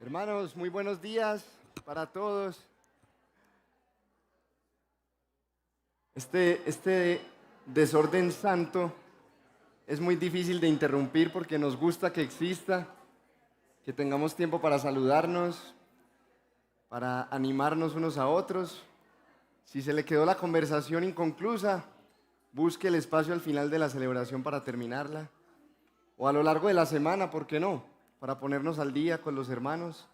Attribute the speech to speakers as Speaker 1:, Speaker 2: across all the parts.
Speaker 1: Hermanos, muy buenos días para todos. Este desorden santo es muy difícil de interrumpir porque nos gusta que exista, que tengamos tiempo para saludarnos, para animarnos unos a otros. Si se le quedó la conversación inconclusa, busque el espacio al final de la celebración para terminarla. O a lo largo de la semana, ¿por qué no? Para ponernos al día con los hermanos.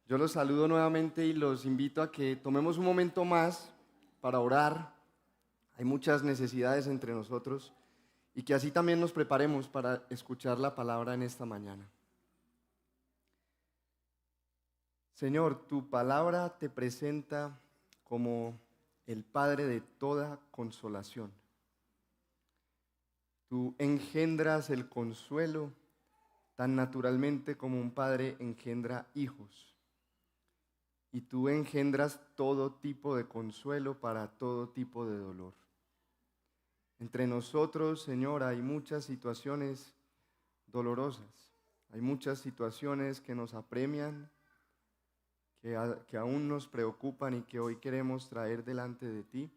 Speaker 1: Yo los saludo nuevamente y los invito a que tomemos un momento más para orar. Hay muchas necesidades entre nosotros y que así también nos preparemos para escuchar la palabra en esta mañana. Señor, tu palabra te presenta como el Padre de toda consolación. Tú engendras el consuelo tan naturalmente como un padre engendra hijos. Y tú engendras todo tipo de consuelo para todo tipo de dolor. Entre nosotros, Señor, hay muchas situaciones dolorosas. Hay muchas situaciones que nos apremian, que aún nos preocupan y que hoy queremos traer delante de ti.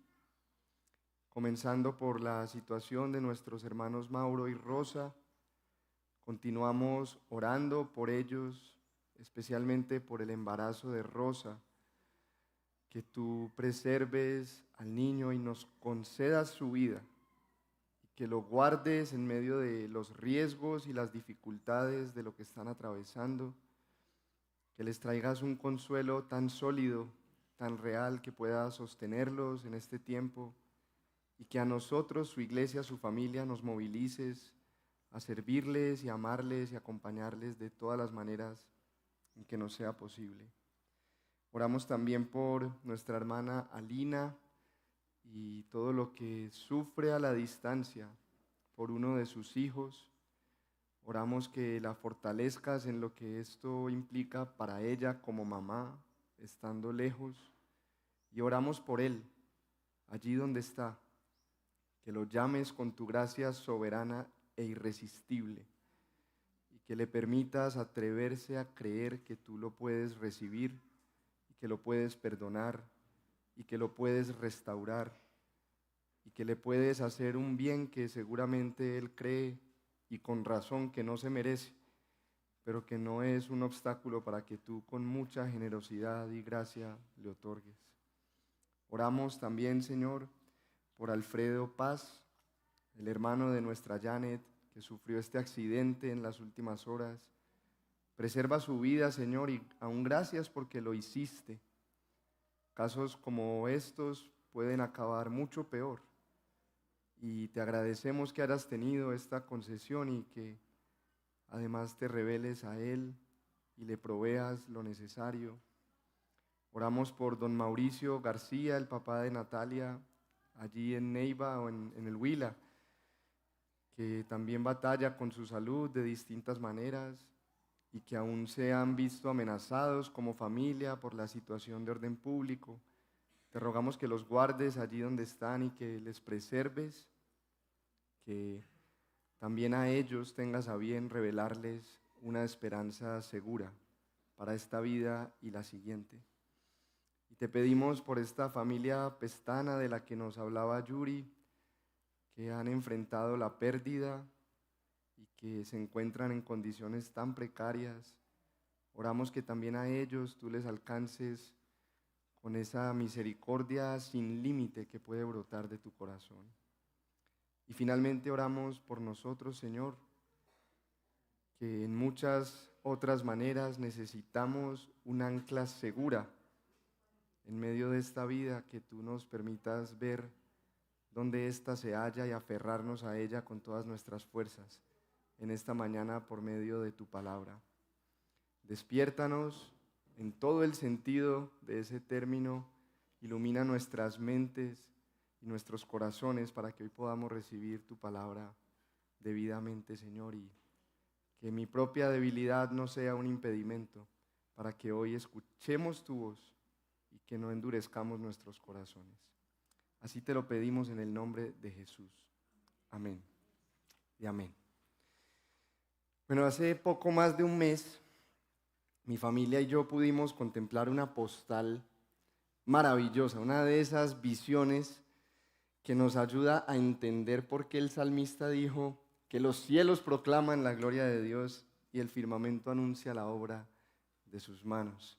Speaker 1: Comenzando por la situación de nuestros hermanos Mauro y Rosa. Continuamos orando por ellos, especialmente por el embarazo de Rosa. Que tú preserves al niño y nos concedas su vida, y que lo guardes en medio de los riesgos y las dificultades de lo que están atravesando, que les traigas un consuelo tan sólido, tan real, que pueda sostenerlos en este tiempo, y que a nosotros, su iglesia, su familia, nos movilices a servirles y amarles y acompañarles de todas las maneras en que nos sea posible. Oramos también por nuestra hermana Alina y todo lo que sufre a la distancia por uno de sus hijos. Oramos que la fortalezcas en lo que esto implica para ella como mamá, estando lejos. Y oramos por él, allí donde está, que lo llames con tu gracia soberana e irresistible y que le permitas atreverse a creer que tú lo puedes recibir, que lo puedes perdonar y que lo puedes restaurar y que le puedes hacer un bien que seguramente él cree y con razón que no se merece, pero que no es un obstáculo para que tú con mucha generosidad y gracia le otorgues. Oramos también, Señor, por Alfredo Paz, el hermano de nuestra Janet, que sufrió este accidente en las últimas horas. Preserva su vida, Señor, y aún gracias porque lo hiciste. Casos como estos pueden acabar mucho peor y te agradecemos que hayas tenido esta concesión y que además te reveles a él y le proveas lo necesario. Oramos por don Mauricio García, el papá de Natalia, allí en Neiva o en el Huila, que también batalla con su salud de distintas maneras y que aún se han visto amenazados como familia por la situación de orden público. Te rogamos que los guardes allí donde están y que les preserves, que también a ellos tengas a bien revelarles una esperanza segura para esta vida y la siguiente. Y te pedimos por esta familia pestana de la que nos hablaba Yuri, que han enfrentado la pérdida y que se encuentran en condiciones tan precarias. Oramos que también a ellos tú les alcances con esa misericordia sin límite que puede brotar de tu corazón. Y finalmente oramos por nosotros, Señor, que en muchas otras maneras necesitamos un ancla segura en medio de esta vida, que tú nos permitas ver dónde ésta se halla y aferrarnos a ella con todas nuestras fuerzas en esta mañana por medio de tu palabra. Despiértanos en todo el sentido de ese término, ilumina nuestras mentes y nuestros corazones para que hoy podamos recibir tu palabra debidamente, Señor, y que mi propia debilidad no sea un impedimento para que hoy escuchemos tu voz y que no endurezcamos nuestros corazones. Así te lo pedimos en el nombre de Jesús. Amén y amén. Bueno, hace poco más de un mes mi familia y yo pudimos contemplar una postal maravillosa, una de esas visiones que nos ayuda a entender por qué el salmista dijo que los cielos proclaman la gloria de Dios y el firmamento anuncia la obra de sus manos.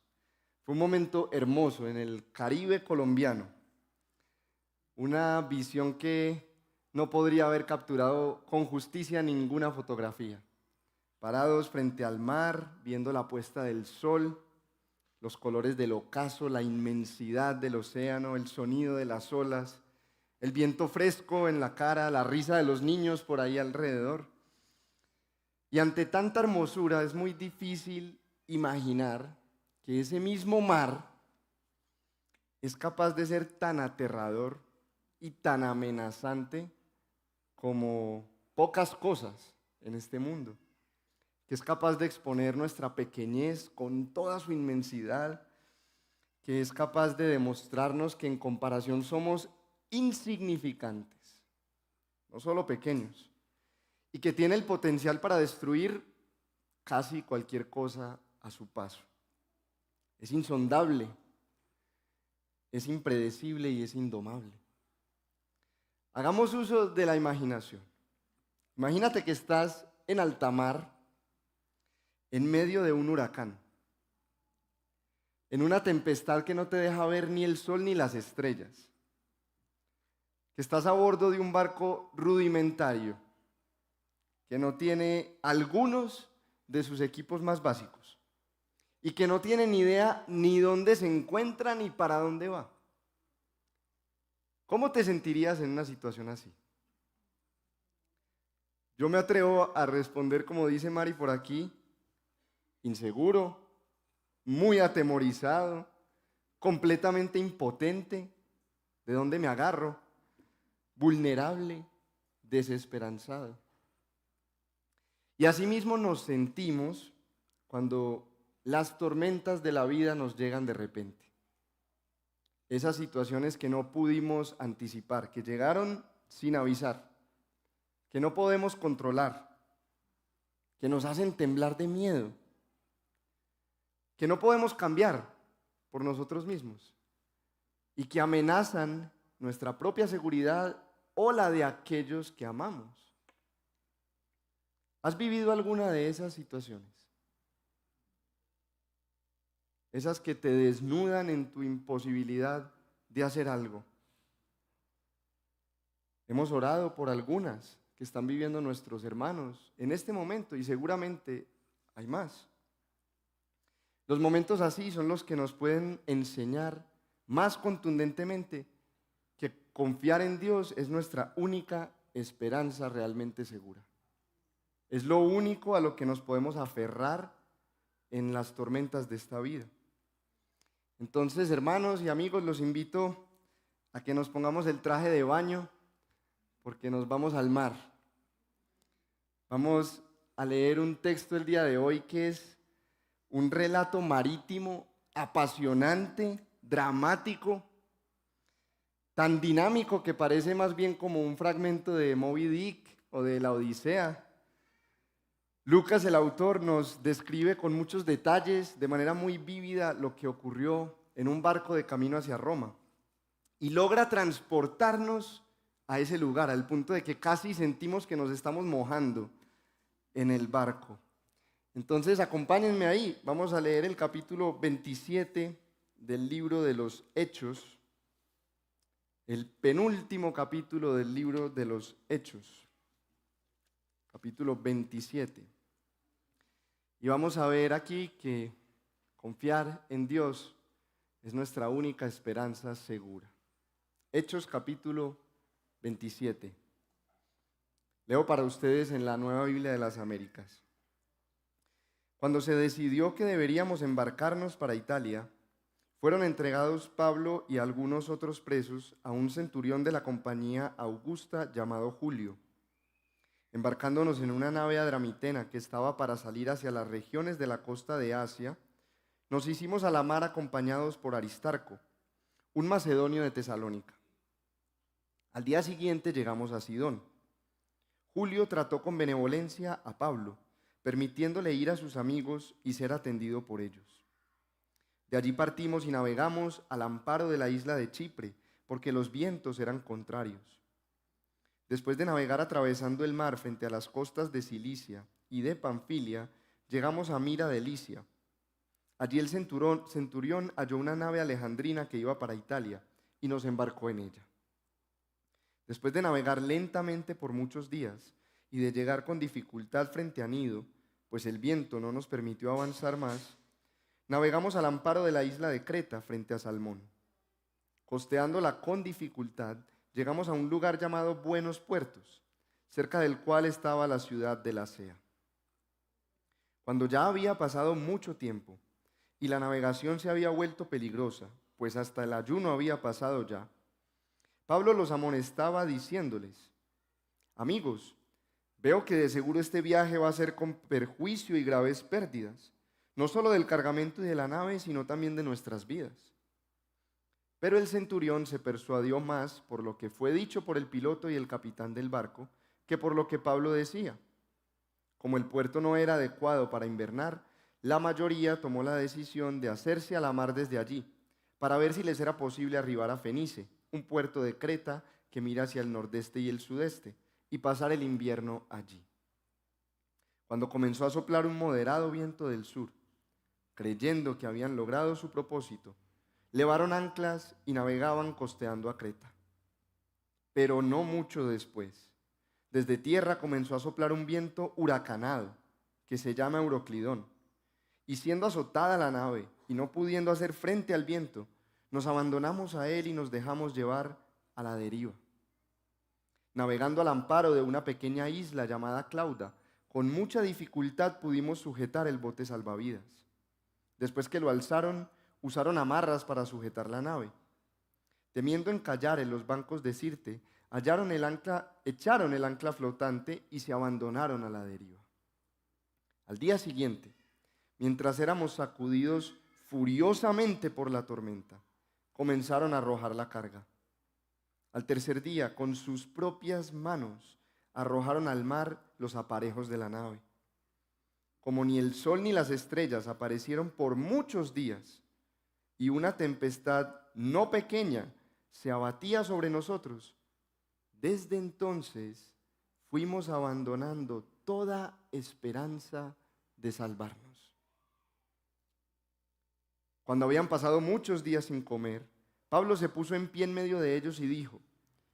Speaker 1: Fue un momento hermoso en el Caribe colombiano, una visión que no podría haber capturado con justicia ninguna fotografía. Parados frente al mar, viendo la puesta del sol, los colores del ocaso, la inmensidad del océano, el sonido de las olas, el viento fresco en la cara, la risa de los niños por ahí alrededor. Y ante tanta hermosura es muy difícil imaginar que ese mismo mar es capaz de ser tan aterrador y tan amenazante como pocas cosas en este mundo, que es capaz de exponer nuestra pequeñez con toda su inmensidad, que es capaz de demostrarnos que en comparación somos insignificantes, no solo pequeños, y que tiene el potencial para destruir casi cualquier cosa a su paso. Es insondable, es impredecible y es indomable. Hagamos uso de la imaginación. Imagínate que estás en alta mar, en medio de un huracán, en una tempestad que no te deja ver ni el sol ni las estrellas, que estás a bordo de un barco rudimentario, que no tiene algunos de sus equipos más básicos y que no tiene ni idea ni dónde se encuentra ni para dónde va. ¿Cómo te sentirías en una situación así? Yo me atrevo a responder, como dice Mari por aquí, inseguro, muy atemorizado, completamente impotente. ¿De dónde me agarro? Vulnerable, desesperanzado. Y asimismo nos sentimos cuando las tormentas de la vida nos llegan de repente. Esas situaciones que no pudimos anticipar, que llegaron sin avisar, que no podemos controlar, que nos hacen temblar de miedo, que no podemos cambiar por nosotros mismos y que amenazan nuestra propia seguridad o la de aquellos que amamos. ¿Has vivido alguna de esas situaciones? Esas que te desnudan en tu imposibilidad de hacer algo. Hemos orado por algunas que están viviendo nuestros hermanos en este momento y seguramente hay más. Los momentos así son los que nos pueden enseñar más contundentemente que confiar en Dios es nuestra única esperanza realmente segura. Es lo único a lo que nos podemos aferrar en las tormentas de esta vida. Entonces, hermanos y amigos, los invito a que nos pongamos el traje de baño porque nos vamos al mar. Vamos a leer un texto el día de hoy que es un relato marítimo apasionante, dramático, tan dinámico que parece más bien como un fragmento de Moby Dick o de la Odisea. Lucas, el autor, nos describe con muchos detalles, de manera muy vívida, lo que ocurrió en un barco de camino hacia Roma. Y logra transportarnos a ese lugar, al punto de que casi sentimos que nos estamos mojando en el barco. Entonces, acompáñenme ahí. Vamos a leer el capítulo 27 del libro de los Hechos, el penúltimo capítulo del libro de los Hechos, capítulo 27. Y vamos a ver aquí que confiar en Dios es nuestra única esperanza segura. Hechos capítulo 27. Leo para ustedes en la Nueva Biblia de las Américas. Cuando se decidió que deberíamos embarcarnos para Italia, fueron entregados Pablo y algunos otros presos a un centurión de la compañía Augusta llamado Julio. Embarcándonos en una nave adramitena que estaba para salir hacia las regiones de la costa de Asia, nos hicimos a la mar acompañados por Aristarco, un macedonio de Tesalónica. Al día siguiente llegamos a Sidón. Julio trató con benevolencia a Pablo, permitiéndole ir a sus amigos y ser atendido por ellos. De allí partimos y navegamos al amparo de la isla de Chipre, porque los vientos eran contrarios. Después de navegar atravesando el mar frente a las costas de Cilicia y de Panfilia, llegamos a Mira de Licia. Allí el centurión halló una nave alejandrina que iba para Italia y nos embarcó en ella. Después de navegar lentamente por muchos días y de llegar con dificultad frente a Nido, pues el viento no nos permitió avanzar más, navegamos al amparo de la isla de Creta frente a Salmón. Costeándola con dificultad, llegamos a un lugar llamado Buenos Puertos, cerca del cual estaba la ciudad de Lasea. Cuando ya había pasado mucho tiempo y la navegación se había vuelto peligrosa, pues hasta el ayuno había pasado ya, Pablo los amonestaba diciéndoles: amigos, veo que de seguro este viaje va a ser con perjuicio y graves pérdidas, no solo del cargamento y de la nave, sino también de nuestras vidas. Pero el centurión se persuadió más por lo que fue dicho por el piloto y el capitán del barco que por lo que Pablo decía. Como el puerto no era adecuado para invernar, la mayoría tomó la decisión de hacerse a la mar desde allí, para ver si les era posible arribar a Fenice, un puerto de Creta que mira hacia el nordeste y el sudeste, y pasar el invierno allí. Cuando comenzó a soplar un moderado viento del sur, creyendo que habían logrado su propósito, levaron anclas y navegaban costeando a Creta. Pero no mucho después, desde tierra comenzó a soplar un viento huracanado, que se llama Euroclidón, y siendo azotada la nave y no pudiendo hacer frente al viento, nos abandonamos a él y nos dejamos llevar a la deriva. Navegando al amparo de una pequeña isla llamada Clauda, con mucha dificultad pudimos sujetar el bote salvavidas. Después que lo alzaron, usaron amarras para sujetar la nave. Temiendo encallar en los bancos de Sirte, echaron el ancla flotante y se abandonaron a la deriva. Al día siguiente, mientras éramos sacudidos furiosamente por la tormenta, comenzaron a arrojar la carga. Al tercer día, con sus propias manos, arrojaron al mar los aparejos de la nave. Como ni el sol ni las estrellas aparecieron por muchos días, y una tempestad no pequeña se abatía sobre nosotros, desde entonces fuimos abandonando toda esperanza de salvarnos. Cuando habían pasado muchos días sin comer, Pablo se puso en pie en medio de ellos y dijo: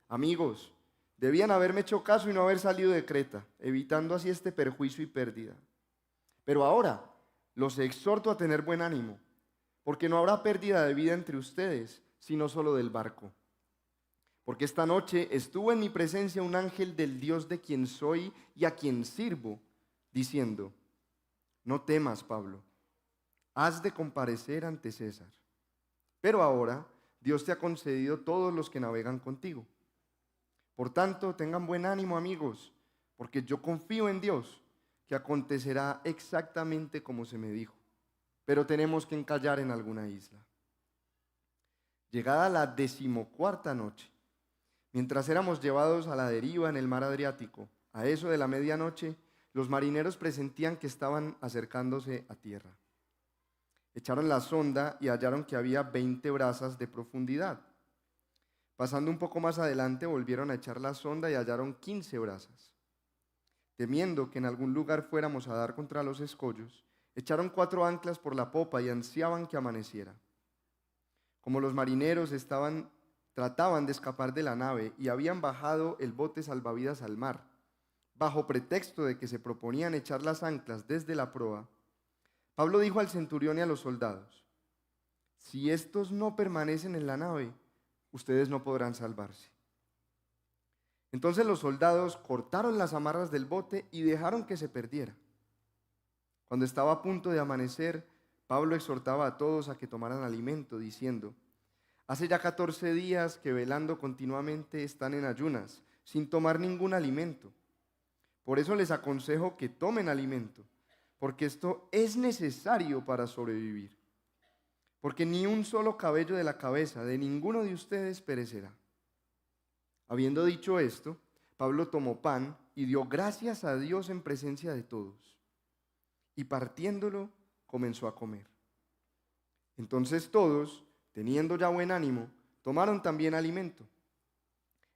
Speaker 1: amigos, debían haberme hecho caso y no haber salido de Creta, evitando así este perjuicio y pérdida. Pero ahora los exhorto a tener buen ánimo, porque no habrá pérdida de vida entre ustedes, sino solo del barco. Porque esta noche estuvo en mi presencia un ángel del Dios de quien soy y a quien sirvo, diciendo: no temas, Pablo, has de comparecer ante César. Pero ahora Dios te ha concedido todos los que navegan contigo. Por tanto, tengan buen ánimo, amigos, porque yo confío en Dios, que acontecerá exactamente como se me dijo. Pero tenemos que encallar en alguna isla. Llegada la 14ª noche, mientras éramos llevados a la deriva en el mar Adriático, a eso de la medianoche, los marineros presentían que estaban acercándose a tierra. Echaron la sonda y hallaron que había 20 brazas de profundidad. Pasando un poco más adelante, volvieron a echar la sonda y hallaron 15 brazas. Temiendo que en algún lugar fuéramos a dar contra los escollos, echaron 4 anclas por la popa y ansiaban que amaneciera. Como los marineros trataban de escapar de la nave y habían bajado el bote salvavidas al mar, bajo pretexto de que se proponían echar las anclas desde la proa, Pablo dijo al centurión y a los soldados: si estos no permanecen en la nave, ustedes no podrán salvarse. Entonces los soldados cortaron las amarras del bote y dejaron que se perdiera. Cuando estaba a punto de amanecer, Pablo exhortaba a todos a que tomaran alimento, diciendo: hace ya 14 días que velando continuamente están en ayunas, sin tomar ningún alimento. Por eso les aconsejo que tomen alimento, porque esto es necesario para sobrevivir. Porque ni un solo cabello de la cabeza de ninguno de ustedes perecerá. Habiendo dicho esto, Pablo tomó pan y dio gracias a Dios en presencia de todos. y partiéndolo comenzó a comer. Entonces todos, teniendo ya buen ánimo, tomaron también alimento.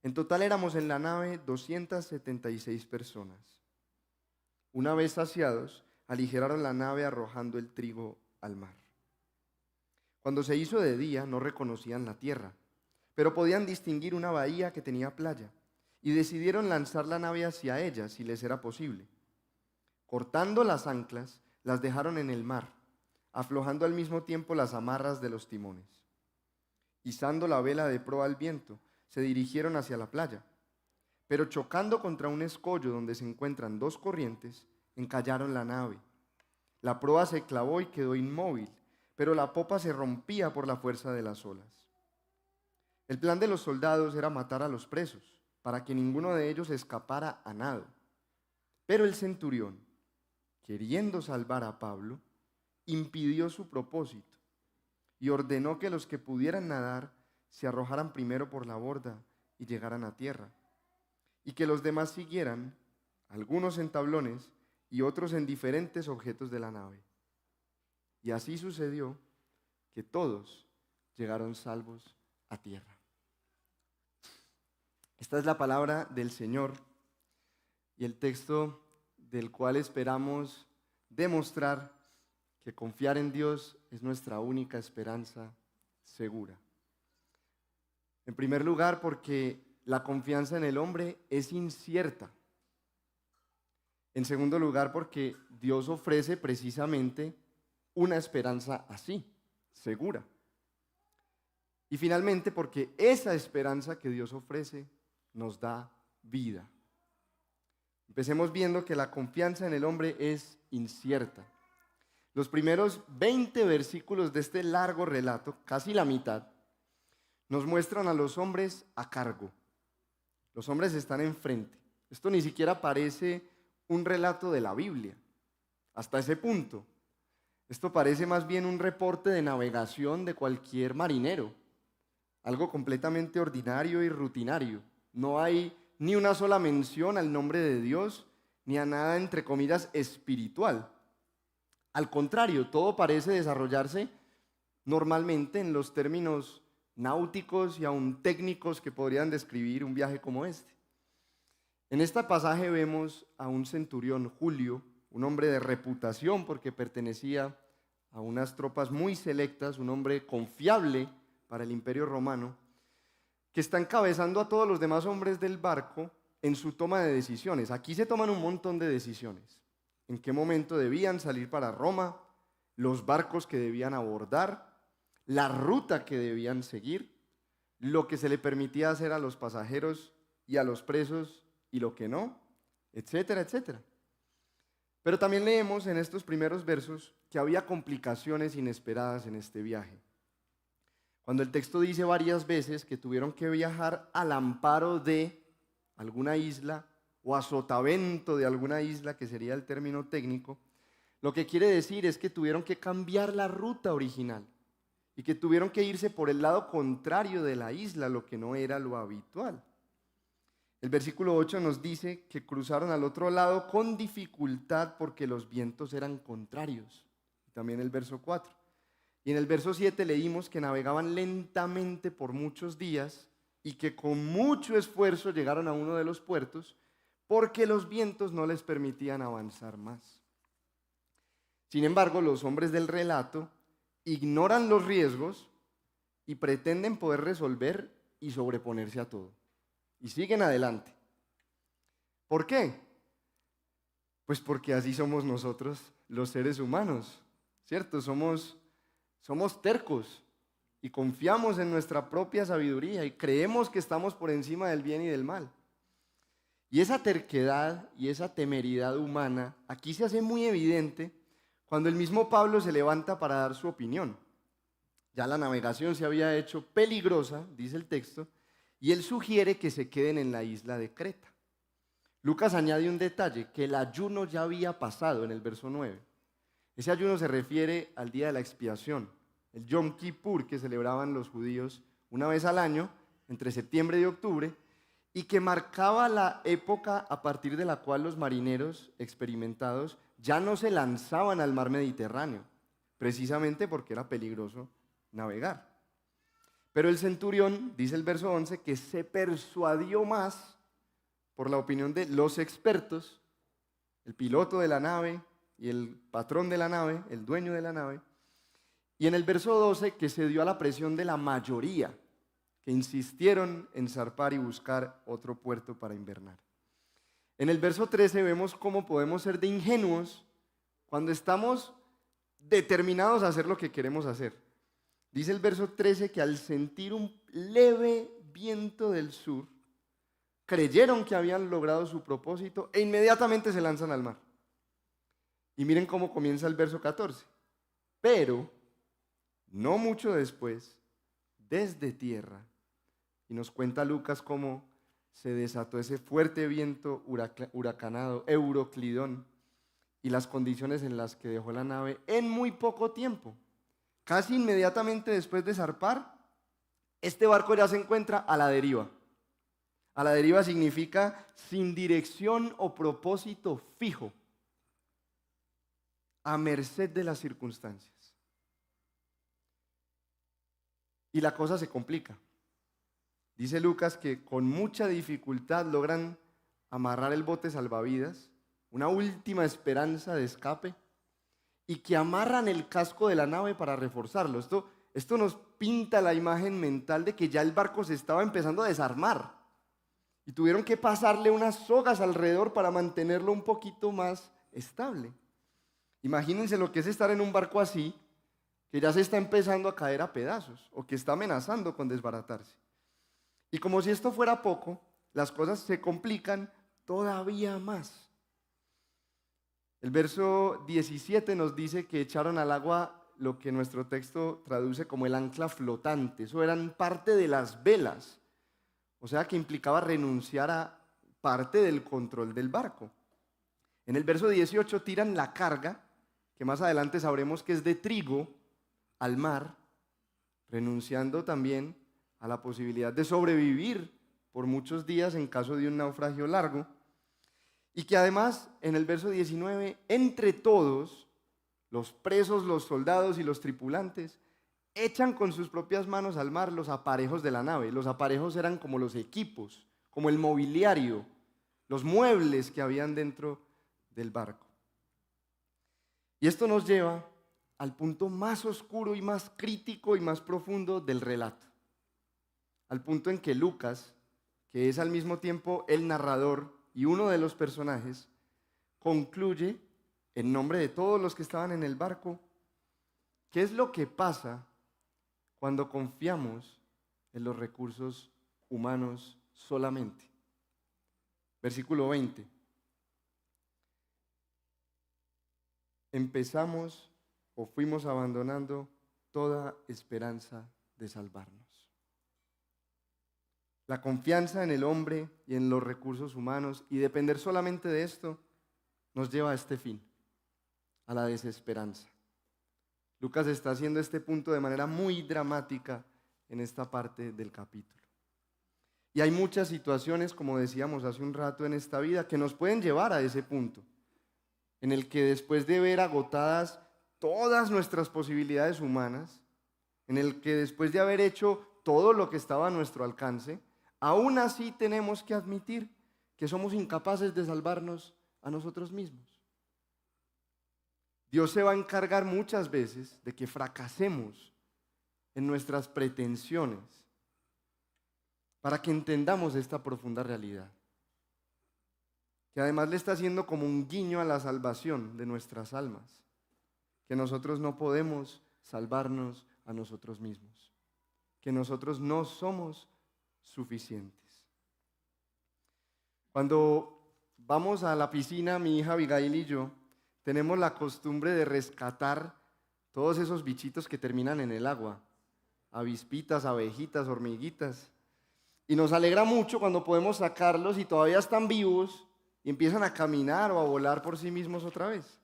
Speaker 1: En total éramos en la nave 276 personas. Una vez saciados, aligeraron la nave arrojando el trigo al mar. Cuando se hizo de día, no reconocían la tierra, pero podían distinguir una bahía que tenía playa, y decidieron lanzar la nave hacia ella si les era posible. Cortando las anclas, las dejaron en el mar, aflojando al mismo tiempo las amarras de los timones. Izando la vela de proa al viento, se dirigieron hacia la playa, pero chocando contra un escollo donde se encuentran dos corrientes, encallaron la nave. La proa se clavó y quedó inmóvil, pero la popa se rompía por la fuerza de las olas. El plan de los soldados era matar a los presos, para que ninguno de ellos escapara a nado. Pero el centurión, queriendo salvar a Pablo, impidió su propósito y ordenó que los que pudieran nadar se arrojaran primero por la borda y llegaran a tierra, y que los demás siguieran, algunos en tablones y otros en diferentes objetos de la nave. Y así sucedió que todos llegaron salvos a tierra. Esta es la palabra del Señor y el texto del cual esperamos demostrar que confiar en Dios es nuestra única esperanza segura. En primer lugar, porque la confianza en el hombre es incierta. En segundo lugar, porque Dios ofrece precisamente una esperanza así, segura. Y finalmente, porque esa esperanza que Dios ofrece nos da vida. Empecemos viendo que la confianza en el hombre es incierta. Los primeros 20 versículos de este largo relato, casi la mitad, nos muestran a los hombres a cargo. Los hombres están enfrente. Esto ni siquiera parece un relato de la Biblia, hasta ese punto. Esto parece más bien un reporte de navegación de cualquier marinero, algo completamente ordinario y rutinario. No hay ni una sola mención al nombre de Dios, ni a nada, entre comillas, espiritual. Al contrario, todo parece desarrollarse normalmente en los términos náuticos y aún técnicos que podrían describir un viaje como este. En este pasaje vemos a un centurión, Julio, un hombre de reputación porque pertenecía a unas tropas muy selectas, un hombre confiable para el Imperio Romano, que está encabezando a todos los demás hombres del barco en su toma de decisiones. Aquí se toman un montón de decisiones. En qué momento debían salir para Roma, los barcos que debían abordar, la ruta que debían seguir, lo que se le permitía hacer a los pasajeros y a los presos y lo que no, etcétera, etcétera. Pero también leemos en estos primeros versos que había complicaciones inesperadas en este viaje. Cuando el texto dice varias veces que tuvieron que viajar al amparo de alguna isla o a sotavento de alguna isla, que sería el término técnico, lo que quiere decir es que tuvieron que cambiar la ruta original y que tuvieron que irse por el lado contrario de la isla, lo que no era lo habitual. El versículo 8 nos dice que cruzaron al otro lado con dificultad porque los vientos eran contrarios. También el verso 4. Y en el verso 7 leímos que navegaban lentamente por muchos días y que con mucho esfuerzo llegaron a uno de los puertos porque los vientos no les permitían avanzar más. Sin embargo, los hombres del relato ignoran los riesgos y pretenden poder resolver y sobreponerse a todo. Y siguen adelante. ¿Por qué? Pues porque así somos nosotros los seres humanos, ¿cierto? Somos tercos y confiamos en nuestra propia sabiduría y creemos que estamos por encima del bien y del mal. Y esa terquedad y esa temeridad humana aquí se hace muy evidente cuando el mismo Pablo se levanta para dar su opinión. Ya la navegación se había hecho peligrosa, dice el texto, y él sugiere que se queden en la isla de Creta. Lucas añade un detalle, que el ayuno ya había pasado en el verso 9. Ese ayuno se refiere al día de la expiación, el Yom Kippur que celebraban los judíos una vez al año, entre septiembre y octubre, y que marcaba la época a partir de la cual los marineros experimentados ya no se lanzaban al mar Mediterráneo, precisamente porque era peligroso navegar. Pero el centurión, dice el verso 11, que se persuadió más por la opinión de los expertos, el piloto de la nave y el patrón de la nave, el dueño de la nave, y en el verso 12 que se dio a la presión de la mayoría, que insistieron en zarpar y buscar otro puerto para invernar. En el verso 13 vemos cómo podemos ser de ingenuos cuando estamos determinados a hacer lo que queremos hacer. Dice el verso 13 que al sentir un leve viento del sur, creyeron que habían logrado su propósito e inmediatamente se lanzan al mar. Y miren cómo comienza el verso 14. Pero, no mucho después, desde tierra, y nos cuenta Lucas cómo se desató ese fuerte viento huracanado, Euroclidón, y las condiciones en las que dejó la nave en muy poco tiempo. Casi inmediatamente después de zarpar, este barco ya se encuentra a la deriva. A la deriva significa sin dirección o propósito fijo, a merced de las circunstancias. Y la cosa se complica. Dice Lucas que con mucha dificultad logran amarrar el bote salvavidas, una última esperanza de escape, y que amarran el casco de la nave para reforzarlo. Esto nos pinta la imagen mental de que ya el barco se estaba empezando a desarmar y tuvieron que pasarle unas sogas alrededor para mantenerlo un poquito más estable. Imagínense lo que es estar en un barco así, que ya se está empezando a caer a pedazos o que está amenazando con desbaratarse. Y como si esto fuera poco, las cosas se complican todavía más. El verso 17 nos dice que echaron al agua lo que nuestro texto traduce como el ancla flotante. Eso eran parte de las velas, o sea que implicaba renunciar a parte del control del barco. En el verso 18 tiran la carga, que más adelante sabremos que es de trigo, al mar, renunciando también a la posibilidad de sobrevivir por muchos días en caso de un naufragio largo. Y que además, en el verso 19, entre todos, los presos, los soldados y los tripulantes, echan con sus propias manos al mar los aparejos de la nave. Los aparejos eran como los equipos, como el mobiliario, los muebles que habían dentro del barco. Y esto nos lleva al punto más oscuro y más crítico y más profundo del relato. Al punto en que Lucas, que es al mismo tiempo el narrador y uno de los personajes, concluye en nombre de todos los que estaban en el barco, ¿qué es lo que pasa cuando confiamos en los recursos humanos solamente? Versículo 20. Empezamos o fuimos abandonando toda esperanza de salvarnos. La confianza en el hombre y en los recursos humanos y depender solamente de esto nos lleva a este fin, a la desesperanza. Lucas está haciendo este punto de manera muy dramática en esta parte del capítulo. Y hay muchas situaciones, como decíamos hace un rato en esta vida, que nos pueden llevar a ese punto, en el que después de ver agotadas todas nuestras posibilidades humanas, en el que después de haber hecho todo lo que estaba a nuestro alcance, aún así tenemos que admitir que somos incapaces de salvarnos a nosotros mismos. Dios se va a encargar muchas veces de que fracasemos en nuestras pretensiones para que entendamos esta profunda realidad, que además le está haciendo como un guiño a la salvación de nuestras almas, que nosotros no podemos salvarnos a nosotros mismos, que nosotros no somos suficientes. Cuando vamos a la piscina, mi hija Abigail y yo tenemos la costumbre de rescatar todos esos bichitos que terminan en el agua, avispitas, abejitas, hormiguitas, y nos alegra mucho cuando podemos sacarlos y todavía están vivos y empiezan a caminar o a volar por sí mismos otra vez.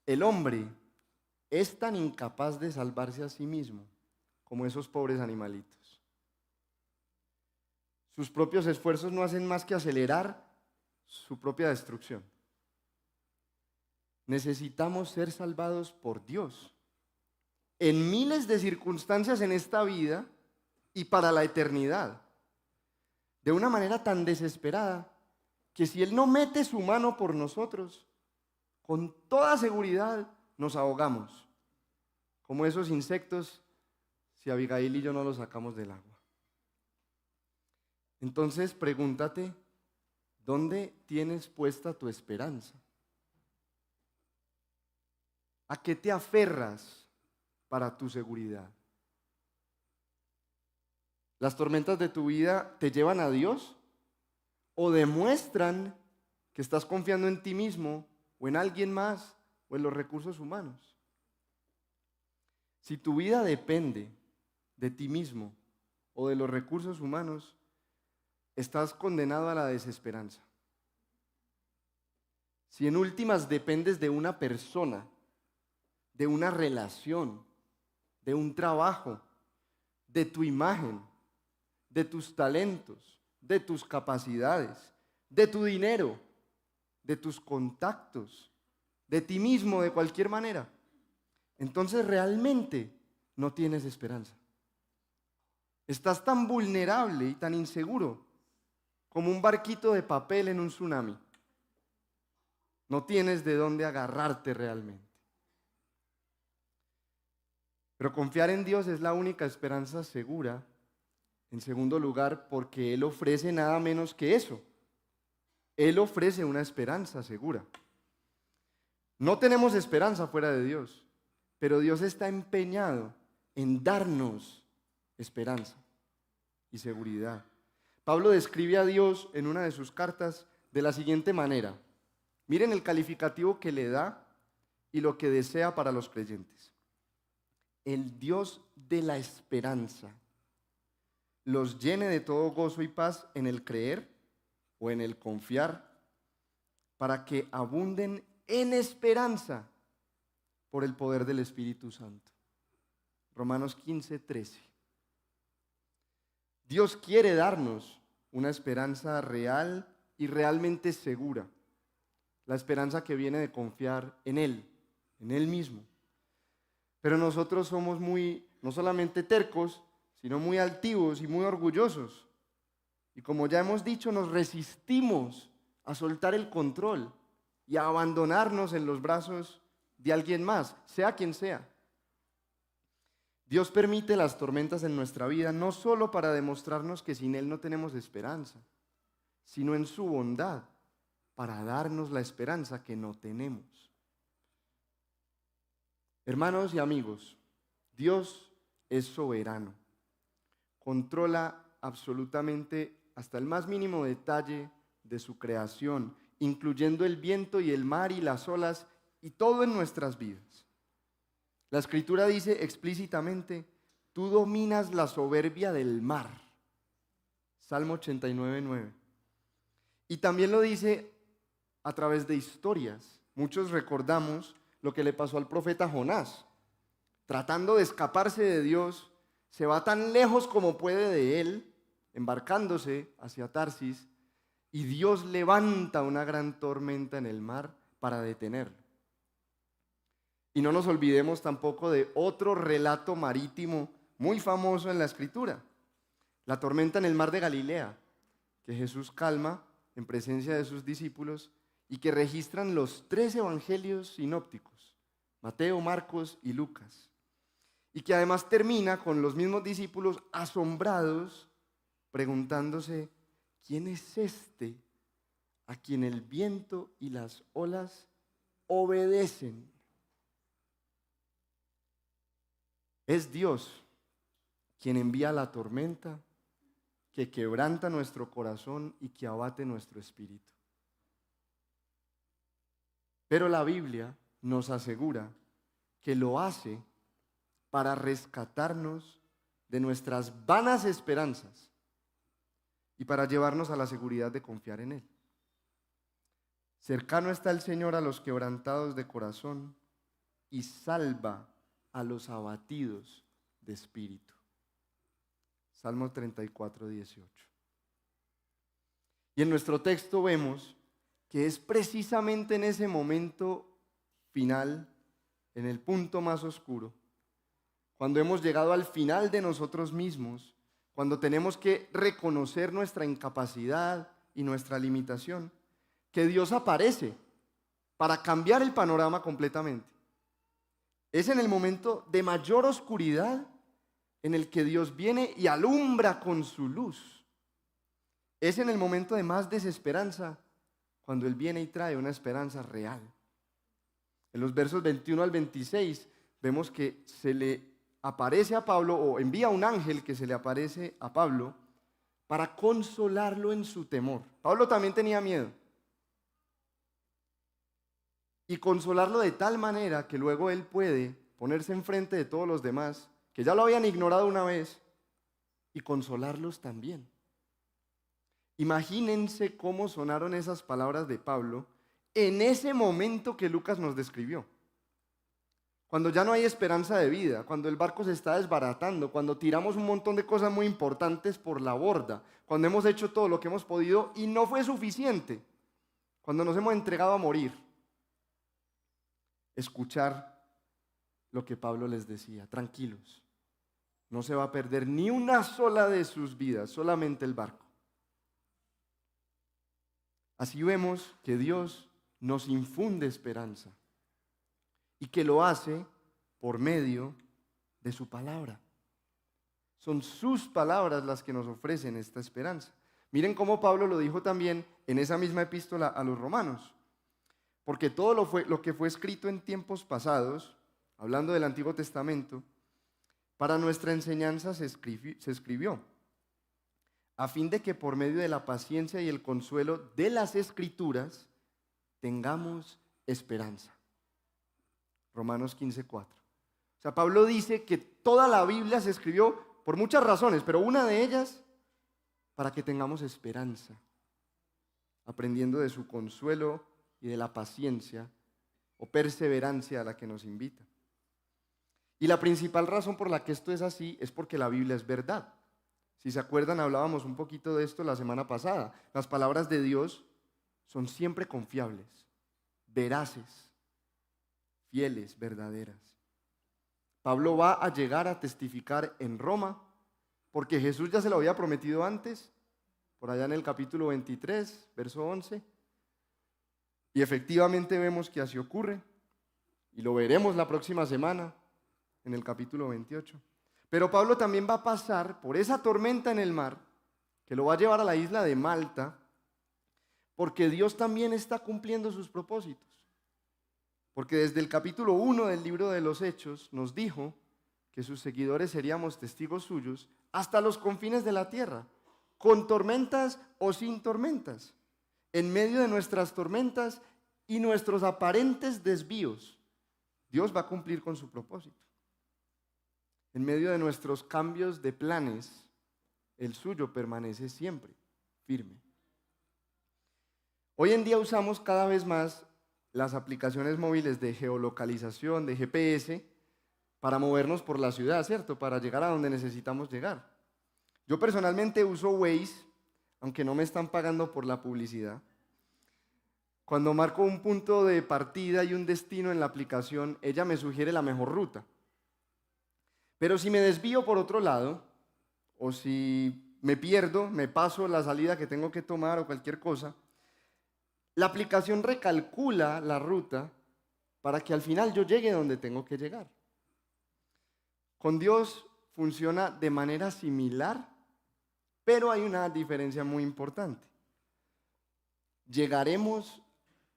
Speaker 1: El hombre es tan incapaz de salvarse a sí mismo como esos pobres animalitos. sus propios esfuerzos no hacen más que acelerar su propia destrucción. Necesitamos ser salvados por Dios en miles de circunstancias en esta vida y para la eternidad, de una manera tan desesperada que si Él no mete su mano por nosotros, con toda seguridad nos ahogamos, como esos insectos si Abigail y yo no los sacamos del agua. Entonces pregúntate, ¿dónde tienes puesta tu esperanza? ¿A qué te aferras para tu seguridad? ¿Las tormentas de tu vida te llevan a Dios o demuestran que estás confiando en ti mismo o en alguien más o en los recursos humanos? Si tu vida depende de ti mismo o de los recursos humanos, estás condenado a la desesperanza. Si en últimas dependes de una persona, de una relación, de un trabajo, de tu imagen, de tus talentos, de tus capacidades, de tu dinero, de tus contactos, de ti mismo de cualquier manera, entonces realmente no tienes esperanza. Estás tan vulnerable y tan inseguro como un barquito de papel en un tsunami. No tienes de dónde agarrarte realmente. Pero confiar en Dios es la única esperanza segura, en segundo lugar, porque Él ofrece nada menos que eso. Él ofrece una esperanza segura. No tenemos esperanza fuera de Dios, pero Dios está empeñado en darnos esperanza y seguridad. Pablo describe a Dios en una de sus cartas de la siguiente manera. Miren el calificativo que le da y lo que desea para los creyentes. El Dios de la esperanza los llene de todo gozo y paz en el creer o en el confiar, para que abunden en esperanza por el poder del Espíritu Santo. Romanos 15:13. Dios quiere darnos una esperanza real y realmente segura. La esperanza que viene de confiar en Él mismo. Pero nosotros somos no solamente tercos, sino muy altivos y muy orgullosos. Y como ya hemos dicho, nos resistimos a soltar el control y a abandonarnos en los brazos de alguien más, sea quien sea. Dios permite las tormentas en nuestra vida no solo para demostrarnos que sin Él no tenemos esperanza, sino en su bondad para darnos la esperanza que no tenemos. Hermanos y amigos, Dios es soberano. Controla absolutamente hasta el más mínimo detalle de su creación, incluyendo el viento y el mar y las olas y todo en nuestras vidas. La Escritura dice explícitamente, tú dominas la soberbia del mar. Salmo 89:9. Y también lo dice a través de historias. Muchos recordamos lo que le pasó al profeta Jonás. Tratando de escaparse de Dios, se va tan lejos como puede de él, embarcándose hacia Tarsis, y Dios levanta una gran tormenta en el mar para detenerlo. Y no nos olvidemos tampoco de otro relato marítimo muy famoso en la Escritura, la tormenta en el mar de Galilea, que Jesús calma en presencia de sus discípulos y que registran los 3 evangelios sinópticos, Mateo, Marcos y Lucas. Y que además termina con los mismos discípulos asombrados, preguntándose, ¿quién es este a quien el viento y las olas obedecen? Es Dios quien envía la tormenta, que quebranta nuestro corazón y que abate nuestro espíritu. Pero la Biblia nos asegura que lo hace para rescatarnos de nuestras vanas esperanzas y para llevarnos a la seguridad de confiar en Él. Cercano está el Señor a los quebrantados de corazón y salva a los abatidos de espíritu. Salmo 34:18. Y en nuestro texto vemos que es precisamente en ese momento final, en el punto más oscuro, cuando hemos llegado al final de nosotros mismos, cuando tenemos que reconocer nuestra incapacidad y nuestra limitación, que Dios aparece para cambiar el panorama completamente. Es en el momento de mayor oscuridad en el que Dios viene y alumbra con su luz. Es en el momento de más desesperanza cuando Él viene y trae una esperanza real. En los versos 21 al 26 vemos que se le aparece a Pablo, o envía un ángel que se le aparece a Pablo para consolarlo en su temor. Pablo también tenía miedo. Y consolarlo de tal manera que luego él puede ponerse enfrente de todos los demás, que ya lo habían ignorado una vez, y consolarlos también. Imagínense cómo sonaron esas palabras de Pablo en ese momento que Lucas nos describió. Cuando ya no hay esperanza de vida, cuando el barco se está desbaratando, cuando tiramos un montón de cosas muy importantes por la borda, cuando hemos hecho todo lo que hemos podido y no fue suficiente, cuando nos hemos entregado a morir. Escuchar lo que Pablo les decía: tranquilos, no se va a perder ni una sola de sus vidas, solamente el barco. Así vemos que Dios nos infunde esperanza y que lo hace por medio de su palabra. Son sus palabras las que nos ofrecen esta esperanza. Miren cómo Pablo lo dijo también en esa misma epístola a los romanos. Porque todo lo que fue escrito en tiempos pasados, hablando del Antiguo Testamento, para nuestra enseñanza se escribió, a fin de que por medio de la paciencia y el consuelo de las Escrituras tengamos esperanza. Romanos 15:4. O sea, Pablo dice que toda la Biblia se escribió por muchas razones, pero una de ellas para que tengamos esperanza, aprendiendo de su consuelo y de la paciencia o perseverancia a la que nos invita. Y la principal razón por la que esto es así es porque la Biblia es verdad. Si se acuerdan, hablábamos un poquito de esto la semana pasada. Las palabras de Dios son siempre confiables, veraces, fieles, verdaderas. Pablo va a llegar a testificar en Roma porque Jesús ya se lo había prometido antes, por allá en el capítulo 23, verso 11. Y efectivamente vemos que así ocurre, y lo veremos la próxima semana en el capítulo 28. Pero Pablo también va a pasar por esa tormenta en el mar, que lo va a llevar a la isla de Malta, porque Dios también está cumpliendo sus propósitos. Porque desde el capítulo 1 del libro de los Hechos nos dijo que sus seguidores seríamos testigos suyos hasta los confines de la tierra, con tormentas o sin tormentas, en medio de nuestras tormentas y nuestros aparentes desvíos. Dios va a cumplir con su propósito. En medio de nuestros cambios de planes, el suyo permanece siempre firme. Hoy en día usamos cada vez más las aplicaciones móviles de geolocalización, de GPS, para movernos por la ciudad, ¿cierto? Para llegar a donde necesitamos llegar. Yo personalmente uso Waze, aunque no me están pagando por la publicidad. Cuando marco un punto de partida y un destino en la aplicación, ella me sugiere la mejor ruta. Pero si me desvío por otro lado, o si me pierdo, me paso la salida que tengo que tomar o cualquier cosa, la aplicación recalcula la ruta para que al final yo llegue donde tengo que llegar. Con Dios funciona de manera similar, pero hay una diferencia muy importante. Llegaremos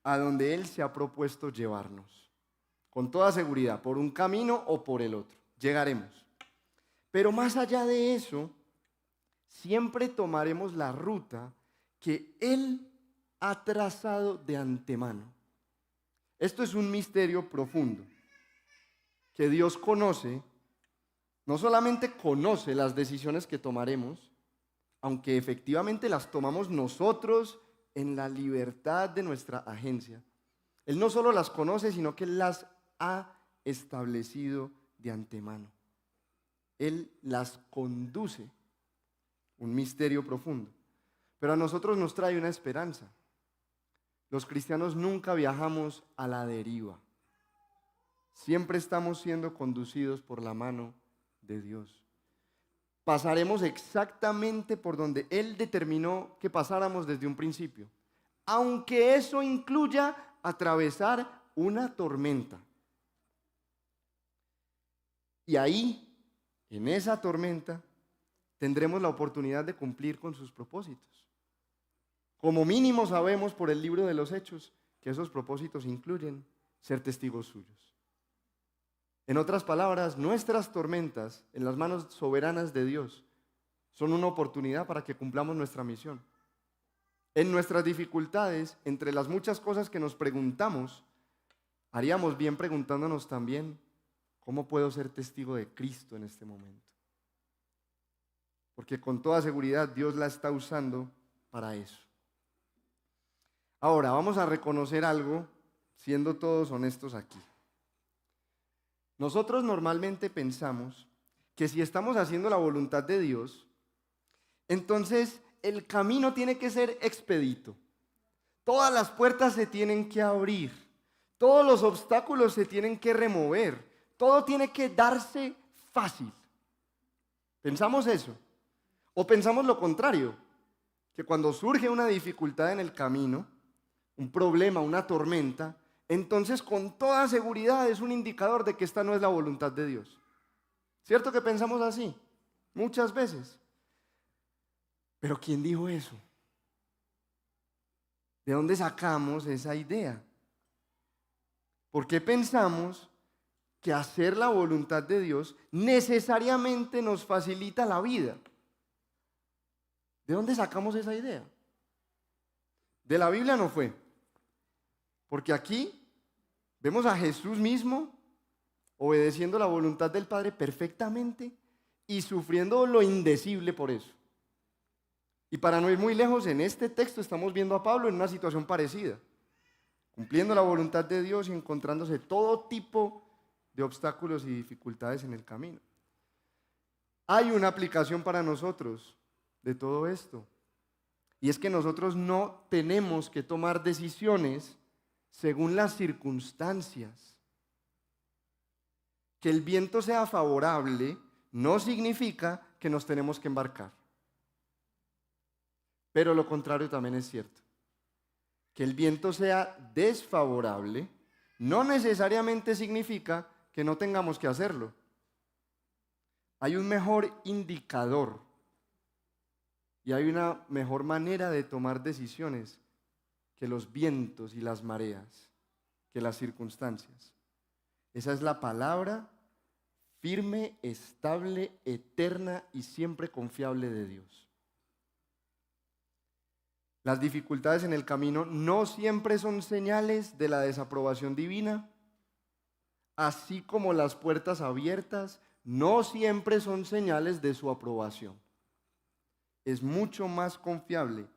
Speaker 1: a donde Él se ha propuesto llevarnos, con toda seguridad, por un camino o por el otro. Llegaremos. Pero más allá de eso, siempre tomaremos la ruta que Él ha trazado de antemano. Esto es un misterio profundo, que Dios conoce, no solamente conoce las decisiones que tomaremos, aunque efectivamente las tomamos nosotros en la libertad de nuestra agencia. Él no solo las conoce, sino que las ha establecido de antemano. Él las conduce, un misterio profundo. pero a nosotros nos trae una esperanza. Los cristianos nunca viajamos a la deriva. Siempre estamos siendo conducidos por la mano de Dios. Pasaremos exactamente por donde Él determinó que pasáramos desde un principio, aunque eso incluya atravesar una tormenta. Y ahí, en esa tormenta, tendremos la oportunidad de cumplir con sus propósitos. Como mínimo sabemos por el libro de los Hechos que esos propósitos incluyen ser testigos suyos. En otras palabras, nuestras tormentas en las manos soberanas de Dios son una oportunidad para que cumplamos nuestra misión. En nuestras dificultades, entre las muchas cosas que nos preguntamos, haríamos bien preguntándonos también, ¿cómo puedo ser testigo de Cristo en este momento? Porque con toda seguridad Dios la está usando para eso. Ahora, vamos a reconocer algo, siendo todos honestos aquí. Nosotros normalmente pensamos que si estamos haciendo la voluntad de Dios, entonces el camino tiene que ser expedito. Todas las puertas se tienen que abrir, todos los obstáculos se tienen que remover, todo tiene que darse fácil. ¿Pensamos eso? ¿O pensamos lo contrario? Que cuando surge una dificultad en el camino, un problema, una tormenta, entonces con toda seguridad es un indicador de que esta no es la voluntad de Dios. ¿Cierto que pensamos así? Muchas veces. Pero ¿quién dijo eso? ¿De dónde sacamos esa idea? ¿Por qué pensamos que hacer la voluntad de Dios necesariamente nos facilita la vida? ¿De dónde sacamos esa idea? De la Biblia no fue. Porque aquí vemos a Jesús mismo obedeciendo la voluntad del Padre perfectamente y sufriendo lo indecible por eso. Y para no ir muy lejos, en este texto estamos viendo a Pablo en una situación parecida, cumpliendo la voluntad de Dios y encontrándose todo tipo de obstáculos y dificultades en el camino. Hay una aplicación para nosotros de todo esto, y es que nosotros no tenemos que tomar decisiones según las circunstancias. Que el viento sea favorable no significa que nos tenemos que embarcar. Pero lo contrario también es cierto. Que el viento sea desfavorable no necesariamente significa que no tengamos que hacerlo. Hay un mejor indicador y hay una mejor manera de tomar decisiones que los vientos y las mareas, que las circunstancias. Esa es la palabra firme, estable, eterna y siempre confiable de Dios. Las dificultades en el camino no siempre son señales de la desaprobación divina, así como las puertas abiertas no siempre son señales de su aprobación. Es mucho más confiable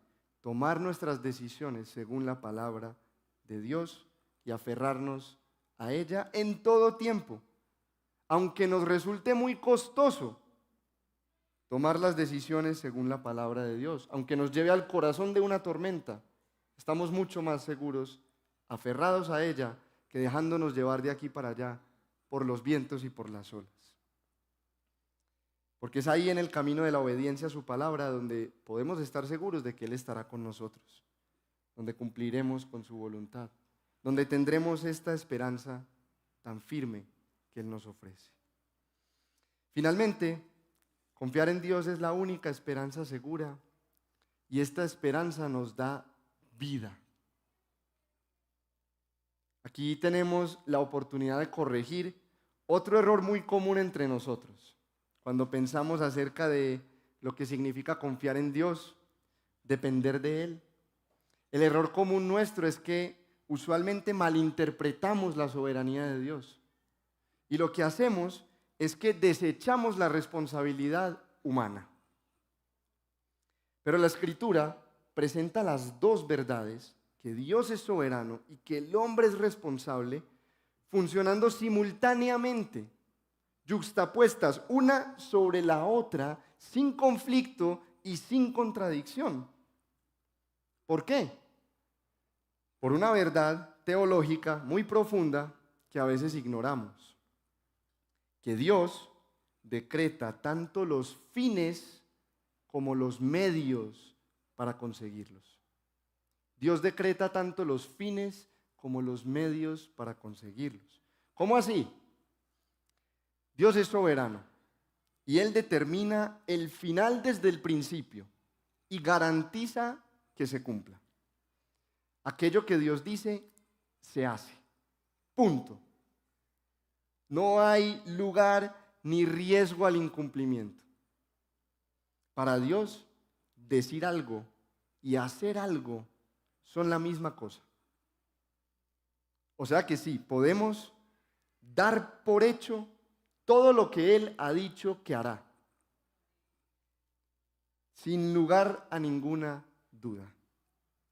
Speaker 1: tomar nuestras decisiones según la palabra de Dios y aferrarnos a ella en todo tiempo, aunque nos resulte muy costoso tomar las decisiones según la palabra de Dios, aunque nos lleve al corazón de una tormenta, estamos mucho más seguros, aferrados a ella, que dejándonos llevar de aquí para allá por los vientos y por las olas. Porque es ahí en el camino de la obediencia a su palabra donde podemos estar seguros de que Él estará con nosotros, donde cumpliremos con su voluntad, donde tendremos esta esperanza tan firme que Él nos ofrece. Finalmente, confiar en Dios es la única esperanza segura y esta esperanza nos da vida. Aquí tenemos la oportunidad de corregir otro error muy común entre nosotros. Cuando pensamos acerca de lo que significa confiar en Dios, depender de Él. El error común nuestro es que usualmente malinterpretamos la soberanía de Dios. Y lo que hacemos es que desechamos la responsabilidad humana. Pero la Escritura presenta las dos verdades, que Dios es soberano y que el hombre es responsable, funcionando simultáneamente, yuxtapuestas una sobre la otra, sin conflicto y sin contradicción. ¿Por qué? Por una verdad teológica muy profunda que a veces ignoramos. Que Dios decreta tanto los fines como los medios para conseguirlos. Dios decreta tanto los fines como los medios para conseguirlos. ¿Cómo así? Dios es soberano y Él determina el final desde el principio y garantiza que se cumpla. Aquello que Dios dice, se hace. Punto. No hay lugar ni riesgo al incumplimiento. Para Dios, decir algo y hacer algo son la misma cosa. O sea que sí, podemos dar por hecho todo lo que Él ha dicho que hará, sin lugar a ninguna duda.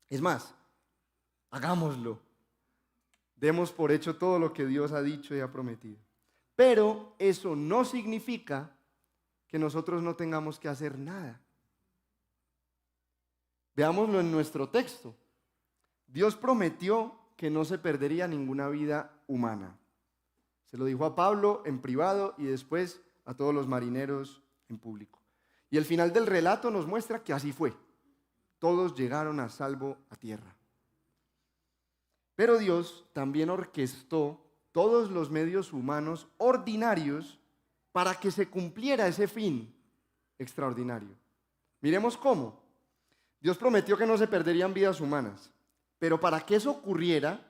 Speaker 1: Es más, hagámoslo. Demos por hecho todo lo que Dios ha dicho y ha prometido. Pero eso no significa que nosotros no tengamos que hacer nada. Veámoslo en nuestro texto. Dios prometió que no se perdería ninguna vida humana. Se lo dijo a Pablo en privado y después a todos los marineros en público. Y el final del relato nos muestra que así fue. Todos llegaron a salvo a tierra. Pero Dios también orquestó todos los medios humanos ordinarios para que se cumpliera ese fin extraordinario. Miremos cómo. Dios prometió que no se perderían vidas humanas, pero para que eso ocurriera,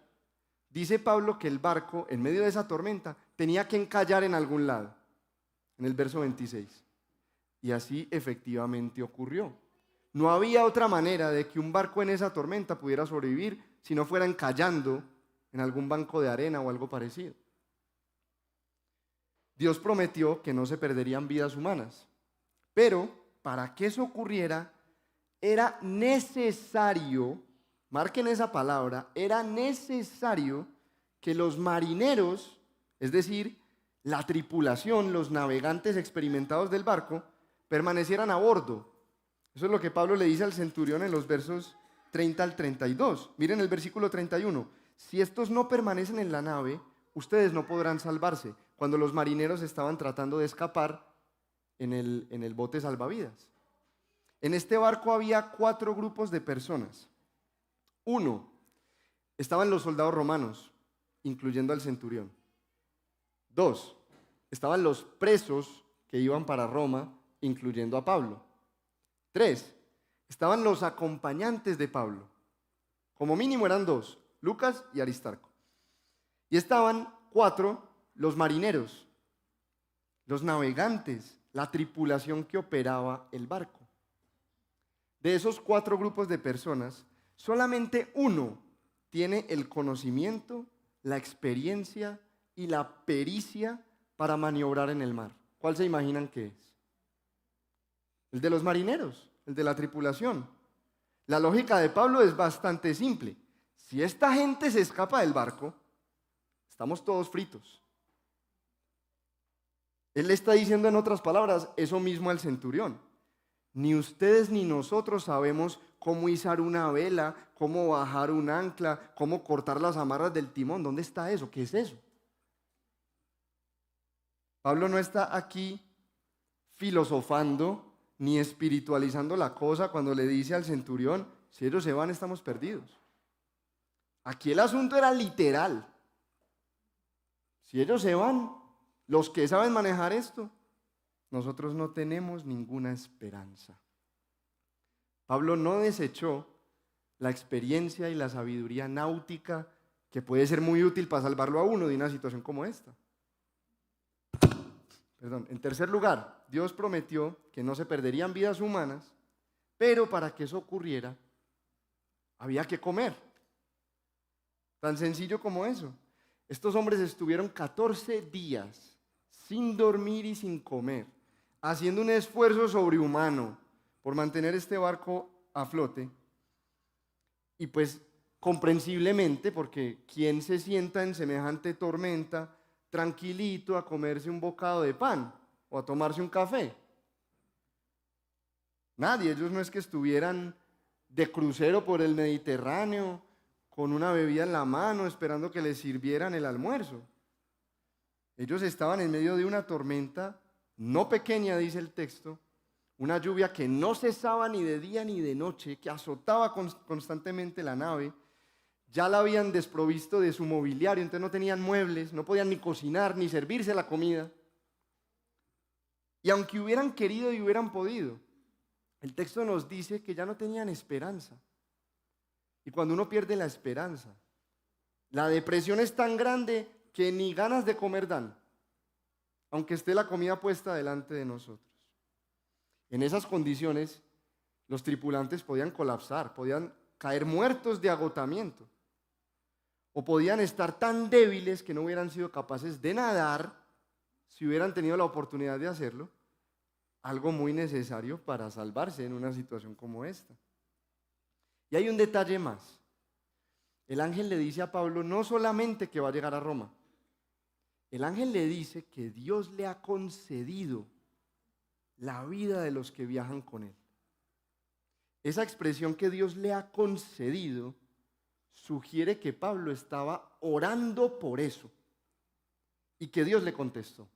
Speaker 1: dice Pablo que el barco, en medio de esa tormenta, tenía que encallar en algún lado, en el verso 26. Y así efectivamente ocurrió. No había otra manera de que un barco en esa tormenta pudiera sobrevivir si no fuera encallando en algún banco de arena o algo parecido. Dios prometió que no se perderían vidas humanas, pero para que eso ocurriera era necesario, marquen esa palabra, era necesario que los marineros, es decir, la tripulación, los navegantes experimentados del barco, permanecieran a bordo. Eso es lo que Pablo le dice al centurión en los versos 30 al 32. Miren el versículo 31. Si estos no permanecen en la nave, ustedes no podrán salvarse. Cuando los marineros estaban tratando de escapar en el bote salvavidas. En este barco había 4 grupos de personas. 1, estaban los soldados romanos, incluyendo al centurión. 2, estaban los presos que iban para Roma, incluyendo a Pablo. 3, estaban los acompañantes de Pablo. Como mínimo eran 2, Lucas y Aristarco. Y estaban 4, los marineros, los navegantes, la tripulación que operaba el barco. De esos 4 grupos de personas, solamente 1 tiene el conocimiento, la experiencia y la pericia para maniobrar en el mar. ¿Cuál se imaginan que es? El de los marineros, el de la tripulación. La lógica de Pablo es bastante simple. Si esta gente se escapa del barco, estamos todos fritos. Él le está diciendo en otras palabras eso mismo al centurión. Ni ustedes ni nosotros sabemos cómo izar una vela, cómo bajar un ancla, cómo cortar las amarras del timón. ¿Dónde está eso? ¿Qué es eso? Pablo no está aquí filosofando ni espiritualizando la cosa cuando le dice al centurión, si ellos se van, estamos perdidos. Aquí el asunto era literal. Si ellos se van, los que saben manejar esto, nosotros no tenemos ninguna esperanza. Pablo no desechó la experiencia y la sabiduría náutica que puede ser muy útil para salvarlo a uno de una situación como esta. En tercer lugar, Dios prometió que no se perderían vidas humanas, pero para que eso ocurriera, había que comer. Tan sencillo como eso. Estos hombres estuvieron 14 días sin dormir y sin comer, haciendo un esfuerzo sobrehumano por mantener este barco a flote. Y pues comprensiblemente, porque ¿quién se sienta en semejante tormenta tranquilito a comerse un bocado de pan o a tomarse un café? Nadie. Ellos no es que estuvieran de crucero por el Mediterráneo, con una bebida en la mano, esperando que les sirvieran el almuerzo. Ellos estaban en medio de una tormenta, no pequeña, dice el texto, una lluvia que no cesaba ni de día ni de noche, que azotaba constantemente la nave. Ya la habían desprovisto de su mobiliario, entonces no tenían muebles, no podían ni cocinar, ni servirse la comida. Y aunque hubieran querido y hubieran podido, el texto nos dice que ya no tenían esperanza. Y cuando uno pierde la esperanza, la depresión es tan grande que ni ganas de comer dan, aunque esté la comida puesta delante de nosotros. En esas condiciones, los tripulantes podían colapsar, podían caer muertos de agotamiento, o podían estar tan débiles que no hubieran sido capaces de nadar si hubieran tenido la oportunidad de hacerlo, algo muy necesario para salvarse en una situación como esta. Y hay un detalle más. El ángel le dice a Pablo no solamente que va a llegar a Roma, el ángel le dice que Dios le ha concedido la vida de los que viajan con él. Esa expresión que Dios le ha concedido sugiere que Pablo estaba orando por eso y que Dios le contestó.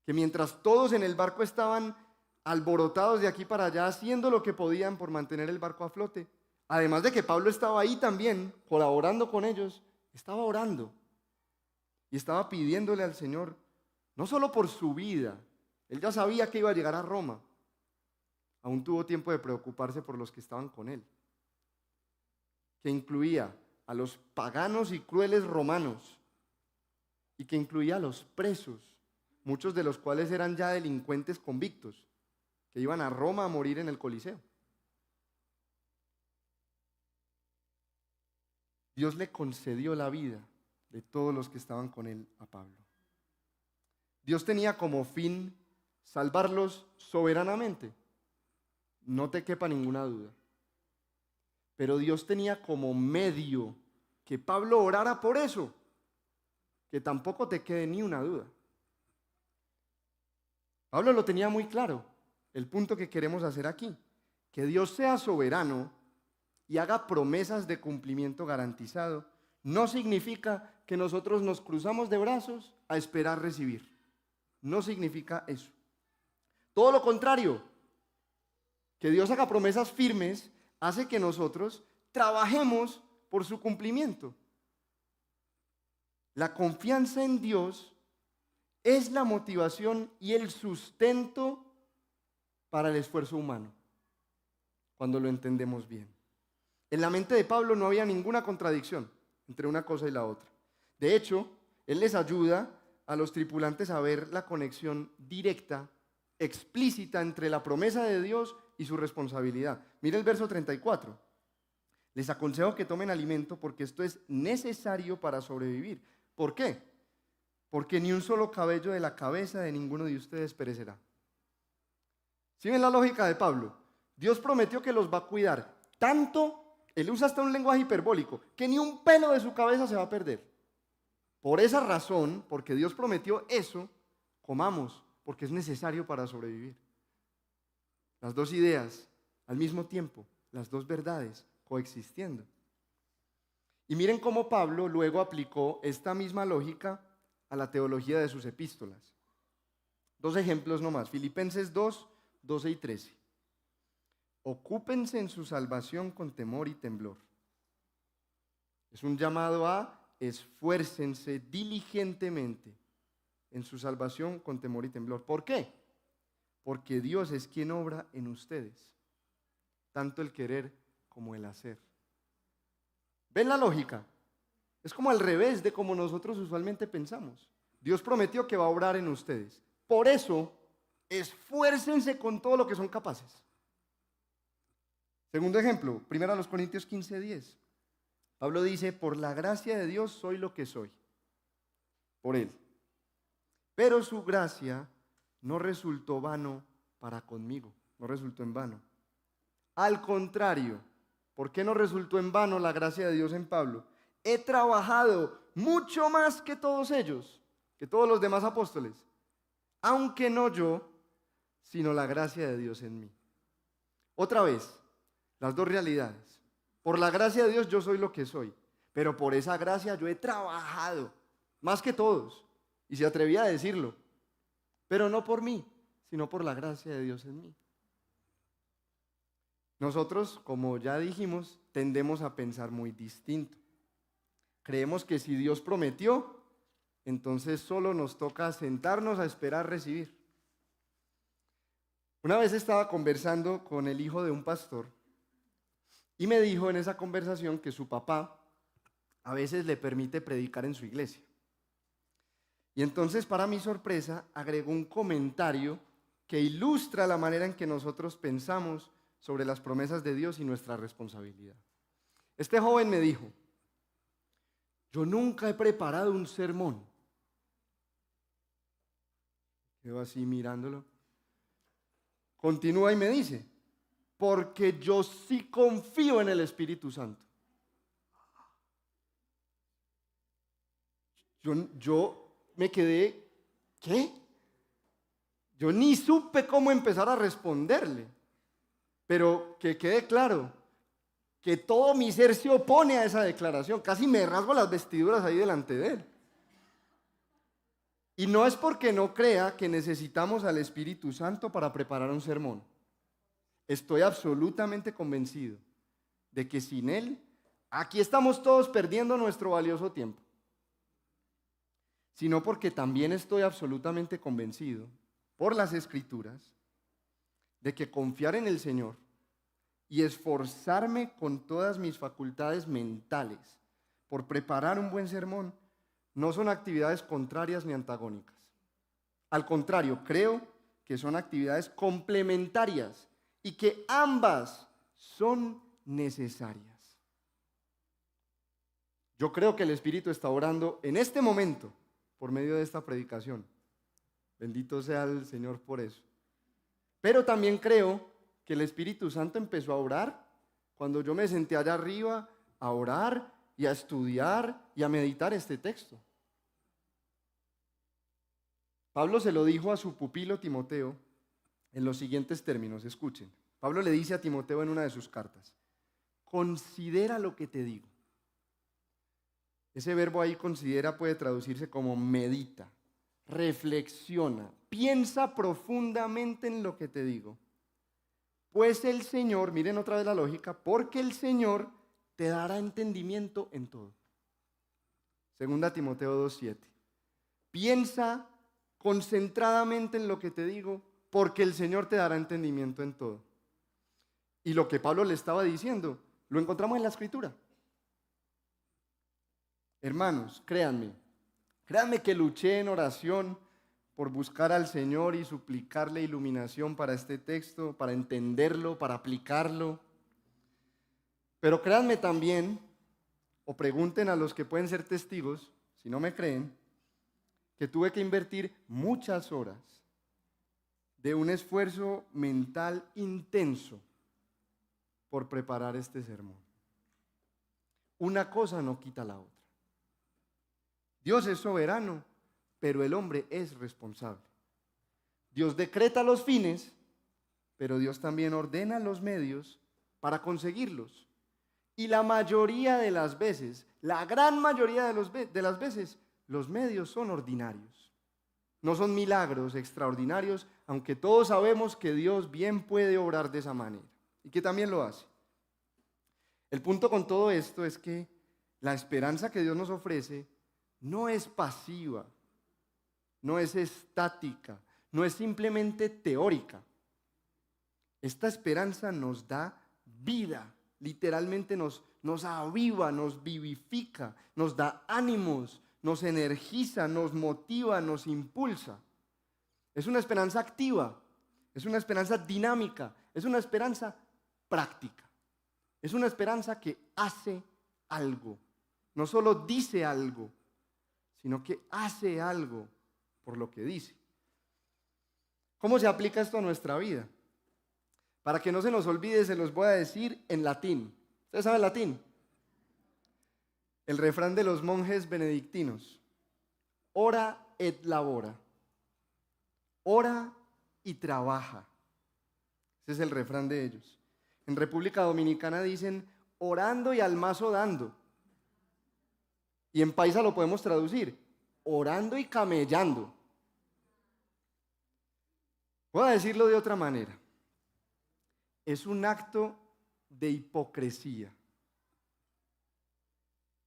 Speaker 1: Que mientras todos en el barco estaban alborotados de aquí para allá, haciendo lo que podían por mantener el barco a flote, además de que Pablo estaba ahí también, colaborando con ellos, estaba orando y estaba pidiéndole al Señor, no solo por su vida, él ya sabía que iba a llegar a Roma, aún tuvo tiempo de preocuparse por los que estaban con él, que incluía a los paganos y crueles romanos, y que incluía a los presos, muchos de los cuales eran ya delincuentes convictos, que iban a Roma a morir en el Coliseo. Dios le concedió la vida de todos los que estaban con él a Pablo. Dios tenía como fin salvarlos soberanamente, no te quepa ninguna duda. Pero Dios tenía como medio que Pablo orara por eso, que tampoco te quede ni una duda. Pablo lo tenía muy claro, el punto que queremos hacer aquí, que Dios sea soberano y haga promesas de cumplimiento garantizado, no significa que nosotros nos cruzamos de brazos a esperar recibir. No significa eso. Todo lo contrario, que Dios haga promesas firmes hace que nosotros trabajemos por su cumplimiento. La confianza en Dios es la motivación y el sustento para el esfuerzo humano, cuando lo entendemos bien. En la mente de Pablo no había ninguna contradicción entre una cosa y la otra. De hecho, él les ayuda a los tripulantes a ver la conexión directa, explícita entre la promesa de Dios y su responsabilidad. Mira el verso 34. Les aconsejo que tomen alimento porque esto es necesario para sobrevivir. ¿Por qué? Porque ni un solo cabello de la cabeza de ninguno de ustedes perecerá. ¿Sí ven la lógica de Pablo? Dios prometió que los va a cuidar tanto, él usa hasta un lenguaje hiperbólico, que ni un pelo de su cabeza se va a perder. Por esa razón, porque Dios prometió eso, comamos, porque es necesario para sobrevivir. Las dos ideas al mismo tiempo, las dos verdades coexistiendo. Y miren cómo Pablo luego aplicó esta misma lógica a la teología de sus epístolas. Dos ejemplos nomás, Filipenses 2, 12 y 13. Ocúpense en su salvación con temor y temblor. Es un llamado a esfuércense diligentemente en su salvación con temor y temblor. ¿Por qué? Porque Dios es quien obra en ustedes, tanto el querer como el hacer. ¿Ven la lógica? Es como al revés de como nosotros usualmente pensamos. Dios prometió que va a obrar en ustedes. Por eso, esfuércense con todo lo que son capaces. Segundo ejemplo, 1 Corintios 15:10. Pablo dice, por la gracia de Dios soy lo que soy, por Él. Pero su gracia no resultó vano para conmigo, no resultó en vano. Al contrario, ¿por qué no resultó en vano la gracia de Dios en Pablo? He trabajado mucho más que todos ellos, que todos los demás apóstoles, aunque no yo, sino la gracia de Dios en mí. Otra vez, las dos realidades. Por la gracia de Dios yo soy lo que soy, pero por esa gracia yo he trabajado más que todos, y se atrevía a decirlo, pero no por mí, sino por la gracia de Dios en mí. Nosotros, como ya dijimos, tendemos a pensar muy distinto. Creemos que si Dios prometió, entonces solo nos toca sentarnos a esperar recibir. Una vez estaba conversando con el hijo de un pastor y me dijo en esa conversación que su papá a veces le permite predicar en su iglesia. Y entonces, para mi sorpresa, agregó un comentario que ilustra la manera en que nosotros pensamos sobre las promesas de Dios y nuestra responsabilidad. Este joven me dijo: yo nunca he preparado un sermón. Quedo así mirándolo. Continúa y me dice: porque yo sí confío en el Espíritu Santo. Yo me quedé, ¿qué? Yo ni supe cómo empezar a responderle, pero que quede claro que todo mi ser se opone a esa declaración. Casi me rasgo las vestiduras ahí delante de él. Y no es porque no crea que necesitamos al Espíritu Santo para preparar un sermón. Estoy absolutamente convencido de que sin Él, aquí estamos todos perdiendo nuestro valioso tiempo. Sino porque también estoy absolutamente convencido, por las Escrituras, de que confiar en el Señor y esforzarme con todas mis facultades mentales por preparar un buen sermón no son actividades contrarias ni antagónicas. Al contrario, creo que son actividades complementarias y que ambas son necesarias. Yo creo que el Espíritu está orando en este momento por medio de esta predicación. Bendito sea el Señor por eso. Pero también creo que el Espíritu Santo empezó a orar cuando yo me senté allá arriba a orar y a estudiar y a meditar este texto. Pablo se lo dijo a su pupilo Timoteo en los siguientes términos, escuchen. Pablo le dice a Timoteo en una de sus cartas: considera lo que te digo. Ese verbo ahí, considera, puede traducirse como medita, reflexiona, piensa profundamente en lo que te digo. Pues el Señor, miren otra vez la lógica, porque el Señor te dará entendimiento en todo. Segunda Timoteo 2:7. Piensa concentradamente en lo que te digo, porque el Señor te dará entendimiento en todo. Y lo que Pablo le estaba diciendo, lo encontramos en la Escritura. Hermanos, créanme que luché en oración por buscar al Señor y suplicarle iluminación para este texto, para entenderlo, para aplicarlo. Pero créanme también, o pregunten a los que pueden ser testigos, si no me creen, que tuve que invertir muchas horas de un esfuerzo mental intenso por preparar este sermón. Una cosa no quita la otra. Dios es soberano, pero el hombre es responsable. Dios decreta los fines, pero Dios también ordena los medios para conseguirlos. Y la mayoría de las veces, la gran mayoría de las veces, los medios son ordinarios. No son milagros extraordinarios, aunque todos sabemos que Dios bien puede obrar de esa manera y que también lo hace. El punto con todo esto es que la esperanza que Dios nos ofrece no es pasiva, no es estática, no es simplemente teórica. Esta esperanza nos da vida, literalmente nos aviva, nos vivifica, nos da ánimos, nos energiza, nos motiva, nos impulsa. Es una esperanza activa, es una esperanza dinámica, es una esperanza práctica. Es una esperanza que hace algo, no solo dice algo, sino que hace algo por lo que dice. ¿Cómo se aplica esto a nuestra vida? Para que no se nos olvide, se los voy a decir en latín. ¿Ustedes saben latín? El refrán de los monjes benedictinos: ora et labora. Ora y trabaja. Ese es el refrán de ellos. En República Dominicana dicen orando y al mazo dando. Y en paisa lo podemos traducir, orando y camellando. Voy a decirlo de otra manera. Es un acto de hipocresía.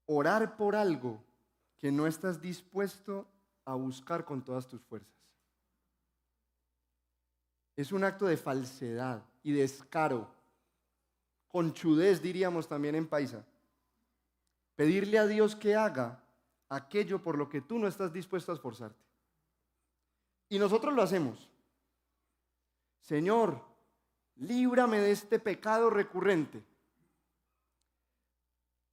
Speaker 1: Orar por algo que no estás dispuesto a buscar con todas tus fuerzas. Es un acto de falsedad y descaro, conchudez diríamos también en paisa. Pedirle a Dios que haga aquello por lo que tú no estás dispuesto a esforzarte. Y nosotros lo hacemos. Señor, líbrame de este pecado recurrente.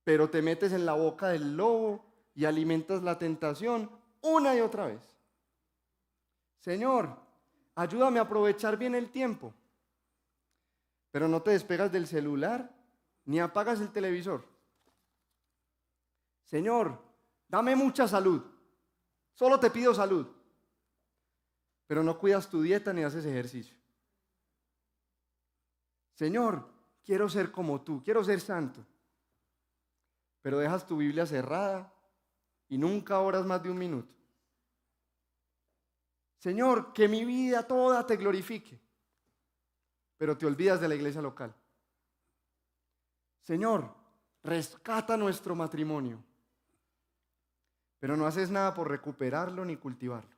Speaker 1: Pero te metes en la boca del lobo y alimentas la tentación una y otra vez. Señor, ayúdame a aprovechar bien el tiempo. Pero no te despegas del celular ni apagas el televisor. Señor, dame mucha salud. Solo te pido salud. Pero no cuidas tu dieta ni haces ejercicio. Señor, quiero ser como tú, quiero ser santo. Pero dejas tu Biblia cerrada y nunca oras más de 1 minuto. Señor, que mi vida toda te glorifique. Pero te olvidas de la iglesia local. Señor, rescata nuestro matrimonio. Pero no haces nada por recuperarlo ni cultivarlo.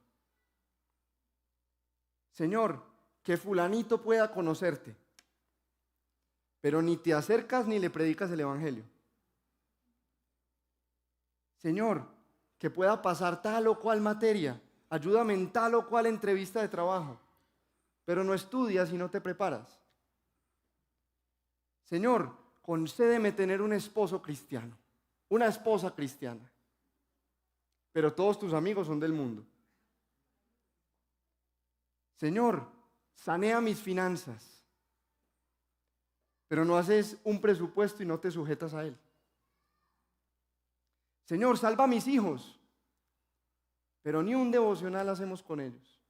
Speaker 1: Señor, que fulanito pueda conocerte. Pero ni te acercas ni le predicas el evangelio. Señor, que pueda pasar tal o cual materia, ayúdame en tal o cual entrevista de trabajo, pero no estudias y no te preparas. Señor, concédeme tener un esposo cristiano, una esposa cristiana, pero todos tus amigos son del mundo. Señor, sanea mis finanzas, pero no haces un presupuesto y no te sujetas a él. Señor, salva a mis hijos, pero ni un devocional hacemos con ellos.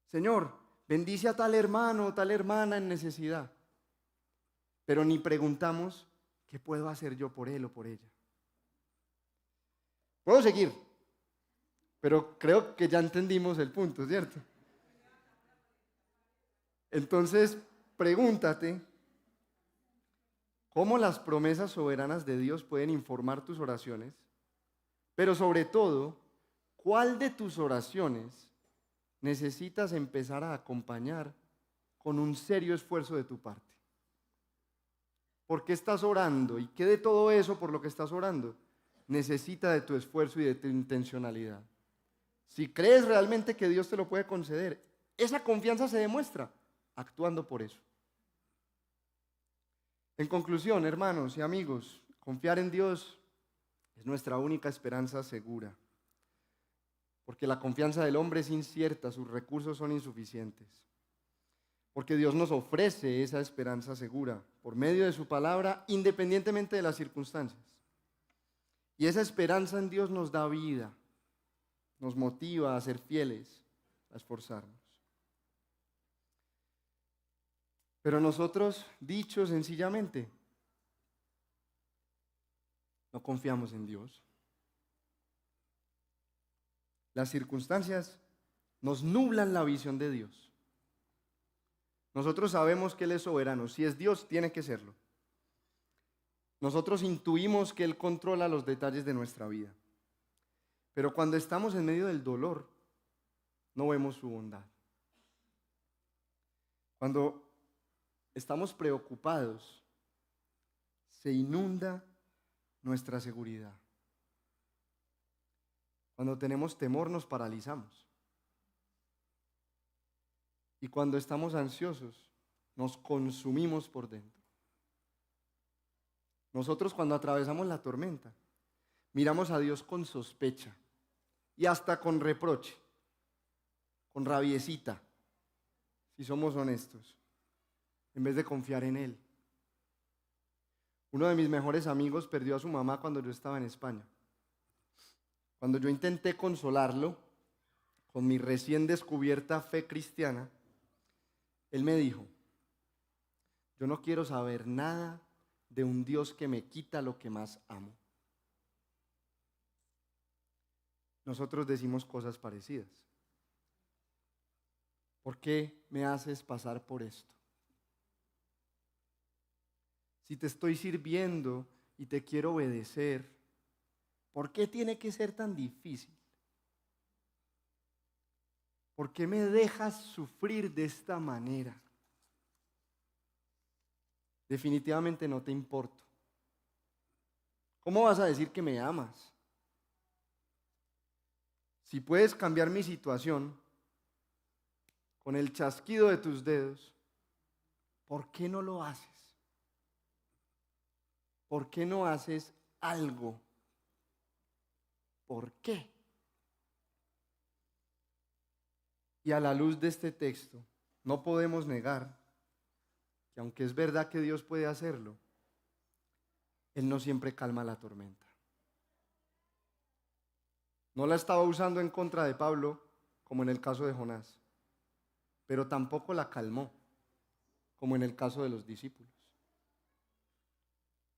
Speaker 1: Señor, bendice a tal hermano o tal hermana en necesidad, pero ni preguntamos qué puedo hacer yo por él o por ella. Puedo seguir, pero creo que ya entendimos el punto, ¿cierto? Entonces, pregúntate, ¿cómo las promesas soberanas de Dios pueden informar tus oraciones? Pero sobre todo, ¿cuál de tus oraciones necesitas empezar a acompañar con un serio esfuerzo de tu parte? ¿Por qué estás orando? ¿Y qué de todo eso por lo que estás orando necesita de tu esfuerzo y de tu intencionalidad? Si crees realmente que Dios te lo puede conceder, esa confianza se demuestra actuando por eso. En conclusión, hermanos y amigos, confiar en Dios es nuestra única esperanza segura, porque la confianza del hombre es incierta, sus recursos son insuficientes, porque Dios nos ofrece esa esperanza segura por medio de su palabra, independientemente de las circunstancias. Y esa esperanza en Dios nos da vida, nos motiva a ser fieles, a esforzarnos. Pero nosotros, dicho sencillamente, no confiamos en Dios. Las circunstancias nos nublan la visión de Dios. Nosotros sabemos que Él es soberano. Si es Dios, tiene que serlo. Nosotros intuimos que Él controla los detalles de nuestra vida. Pero cuando estamos en medio del dolor, no vemos su bondad. Cuando estamos preocupados, se inunda nuestra seguridad. Cuando tenemos temor, nos paralizamos. Y cuando estamos ansiosos, nos consumimos por dentro. Nosotros, cuando atravesamos la tormenta, miramos a Dios con sospecha y hasta con reproche, con rabiecita, si somos honestos, en vez de confiar en Él. Uno de mis mejores amigos perdió a su mamá cuando yo estaba en España. Cuando yo intenté consolarlo con mi recién descubierta fe cristiana, él me dijo: Yo no quiero saber nada de un Dios que me quita lo que más amo. Nosotros decimos cosas parecidas. ¿Por qué me haces pasar por esto? Si te estoy sirviendo y te quiero obedecer, ¿por qué tiene que ser tan difícil? ¿Por qué me dejas sufrir de esta manera? Definitivamente no te importo. ¿Cómo vas a decir que me amas? Si puedes cambiar mi situación con el chasquido de tus dedos, ¿por qué no lo haces? ¿Por qué no haces algo? ¿Por qué? Y a la luz de este texto, no podemos negar que aunque es verdad que Dios puede hacerlo, Él no siempre calma la tormenta. No la estaba usando en contra de Pablo, como en el caso de Jonás, pero tampoco la calmó, como en el caso de los discípulos.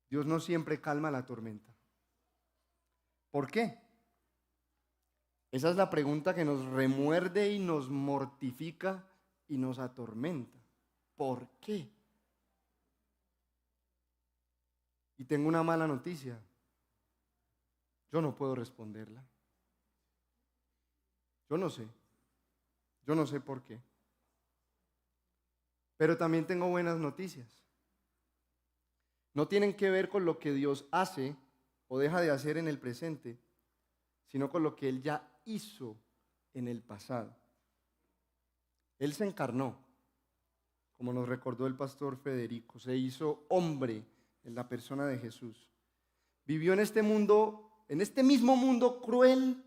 Speaker 1: Dios no siempre calma la tormenta. ¿Por qué? Esa es la pregunta que nos remuerde y nos mortifica y nos atormenta. ¿Por qué? Y tengo una mala noticia. Yo no puedo responderla. Yo no sé. Yo no sé por qué. Pero también tengo buenas noticias. No tienen que ver con lo que Dios hace o deja de hacer en el presente, sino con lo que Él ya hizo en el pasado. Él se encarnó, como nos recordó el pastor Federico, se hizo hombre en la persona de Jesús. Vivió en este mundo, en este mismo mundo cruel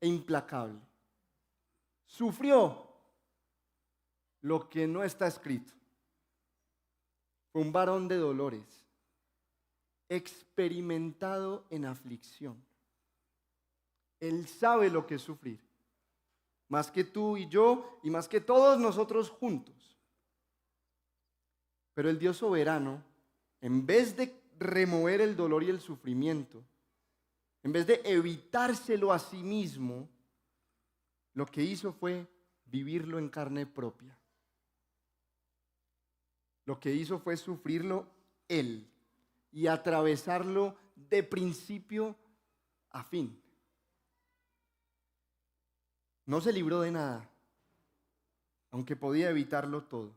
Speaker 1: e implacable. Sufrió lo que no está escrito. Fue un varón de dolores, experimentado en aflicción. Él sabe lo que es sufrir, más que tú y yo y más que todos nosotros juntos. Pero el Dios soberano, en vez de remover el dolor y el sufrimiento, en vez de evitárselo a sí mismo, lo que hizo fue vivirlo en carne propia. Lo que hizo fue sufrirlo Él y atravesarlo de principio a fin. No se libró de nada, aunque podía evitarlo todo.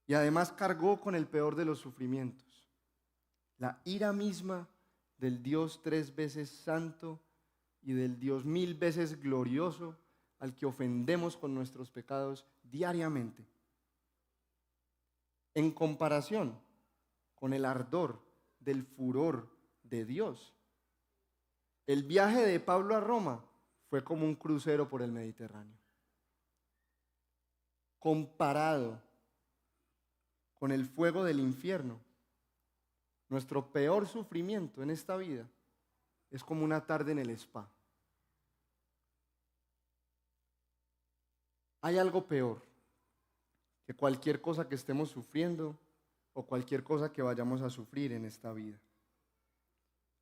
Speaker 1: Y además cargó con el peor de los sufrimientos, la ira misma del Dios 3 veces santo y del Dios 1000 veces glorioso al que ofendemos con nuestros pecados diariamente. En comparación con el ardor del furor de Dios, el viaje de Pablo a Roma fue como un crucero por el Mediterráneo. Comparado con el fuego del infierno, nuestro peor sufrimiento en esta vida es como una tarde en el spa. Hay algo peor que cualquier cosa que estemos sufriendo o cualquier cosa que vayamos a sufrir en esta vida.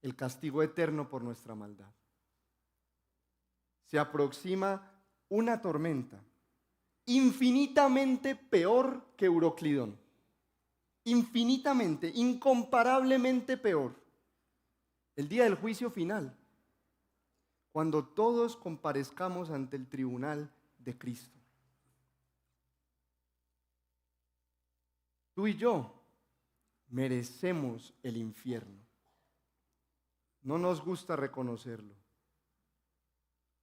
Speaker 1: El castigo eterno por nuestra maldad. Se aproxima una tormenta infinitamente peor que Euroclidón. Infinitamente, incomparablemente peor. El día del juicio final, cuando todos comparezcamos ante el tribunal de Cristo. Tú y yo merecemos el infierno. No nos gusta reconocerlo.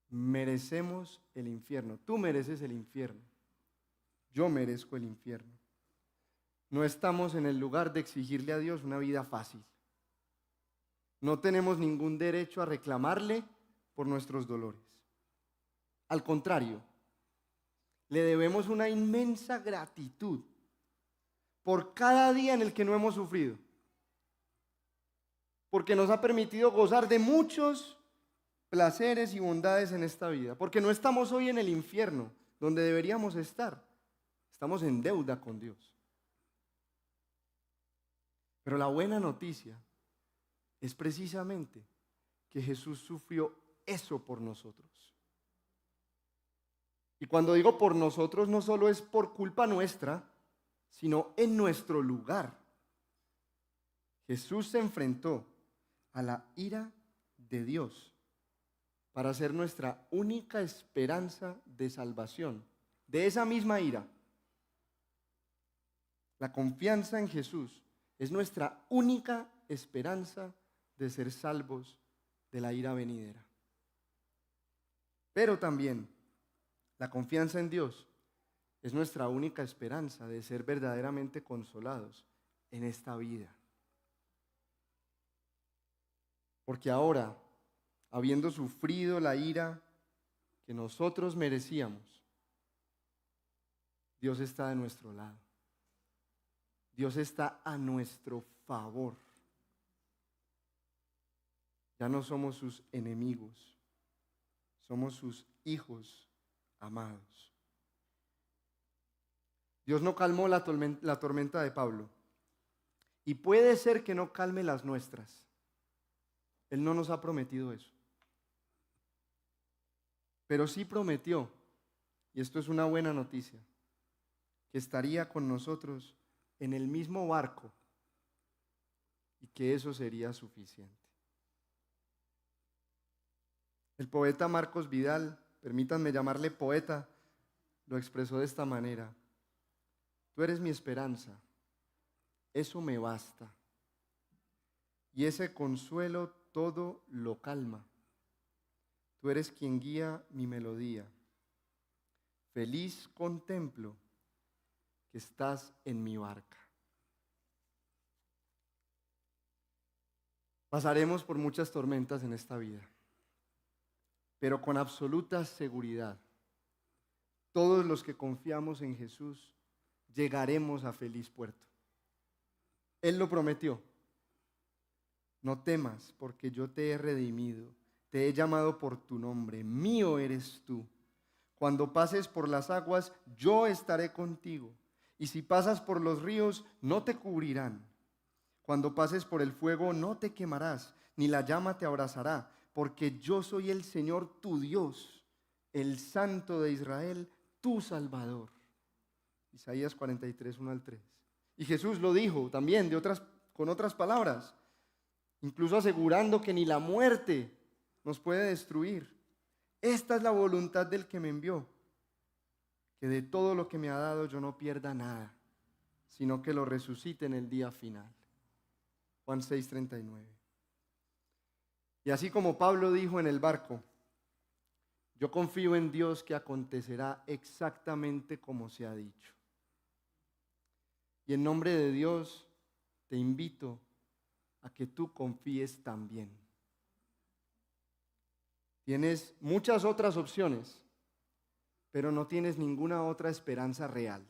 Speaker 1: Merecemos el infierno. Tú mereces el infierno. Yo merezco el infierno. No estamos en el lugar de exigirle a Dios una vida fácil. No tenemos ningún derecho a reclamarle por nuestros dolores. Al contrario, le debemos una inmensa gratitud por cada día en el que no hemos sufrido. Porque nos ha permitido gozar de muchos placeres y bondades en esta vida. Porque no estamos hoy en el infierno, donde deberíamos estar. Estamos en deuda con Dios. Pero la buena noticia es precisamente que Jesús sufrió eso por nosotros. Y cuando digo por nosotros, no solo es por culpa nuestra, sino en nuestro lugar. Jesús se enfrentó a la ira de Dios para ser nuestra única esperanza de salvación. De esa misma ira, la confianza en Jesús es nuestra única esperanza de ser salvos de la ira venidera. Pero también la confianza en Dios es nuestra única esperanza de ser verdaderamente consolados en esta vida. Porque ahora, habiendo sufrido la ira que nosotros merecíamos, Dios está de nuestro lado. Dios está a nuestro favor. Ya no somos sus enemigos, somos sus hijos amados. Dios no calmó la tormenta de Pablo, y puede ser que no calme las nuestras. Él no nos ha prometido eso. Pero sí prometió, y esto es una buena noticia, que estaría con nosotros en el mismo barco y que eso sería suficiente. El poeta Marcos Vidal, permítanme llamarle poeta, lo expresó de esta manera: tú eres mi esperanza, eso me basta, y ese consuelo todo lo calma. Tú eres quien guía mi melodía, feliz contemplo que estás en mi barca. Pasaremos por muchas tormentas en esta vida, pero con absoluta seguridad, todos los que confiamos en Jesús llegaremos a feliz puerto. Él lo prometió. No temas, porque yo te he redimido, te he llamado por tu nombre, mío eres tú. Cuando pases por las aguas, yo estaré contigo, y si pasas por los ríos, no te cubrirán. Cuando pases por el fuego, no te quemarás, ni la llama te abrazará, porque yo soy el Señor tu Dios, el Santo de Israel, tu Salvador. Isaías 43, 1 al 3. Y Jesús lo dijo también con otras palabras, incluso asegurando que ni la muerte nos puede destruir. Esta es la voluntad del que me envió, que de todo lo que me ha dado yo no pierda nada, sino que lo resucite en el día final. Juan 6:39. Y así como Pablo dijo en el barco, yo confío en Dios que acontecerá exactamente como se ha dicho. Y en nombre de Dios te invito a que tú confíes también. Tienes muchas otras opciones, pero no tienes ninguna otra esperanza real.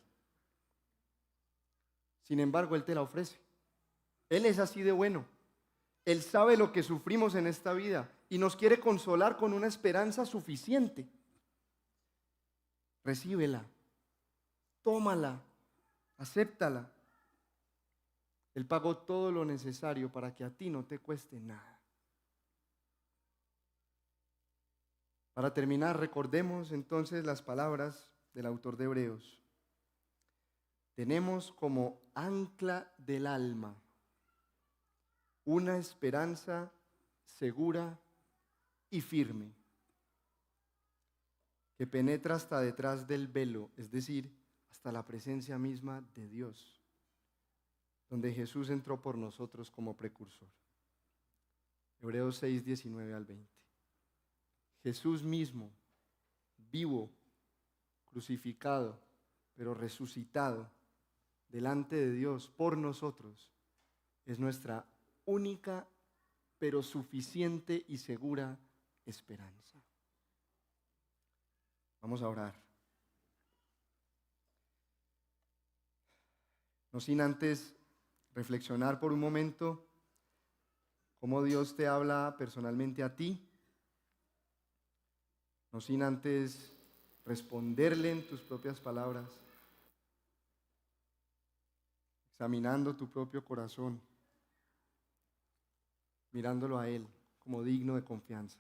Speaker 1: Sin embargo, Él te la ofrece. Él es así de bueno. Él sabe lo que sufrimos en esta vida y nos quiere consolar con una esperanza suficiente. Recíbela, tómala, acéptala. Él pagó todo lo necesario para que a ti no te cueste nada. Para terminar, recordemos entonces las palabras del autor de Hebreos. Tenemos como ancla del alma una esperanza segura y firme, que penetra hasta detrás del velo, es decir, hasta la presencia misma de Dios, donde Jesús entró por nosotros como precursor. Hebreos 6, 19 al 20. Jesús mismo, vivo, crucificado, pero resucitado delante de Dios por nosotros, es nuestra única, pero suficiente y segura esperanza. Vamos a orar. No sin antes reflexionar por un momento cómo Dios te habla personalmente a ti. No sin antes responderle en tus propias palabras, examinando tu propio corazón. mirándolo a Él como digno de confianza.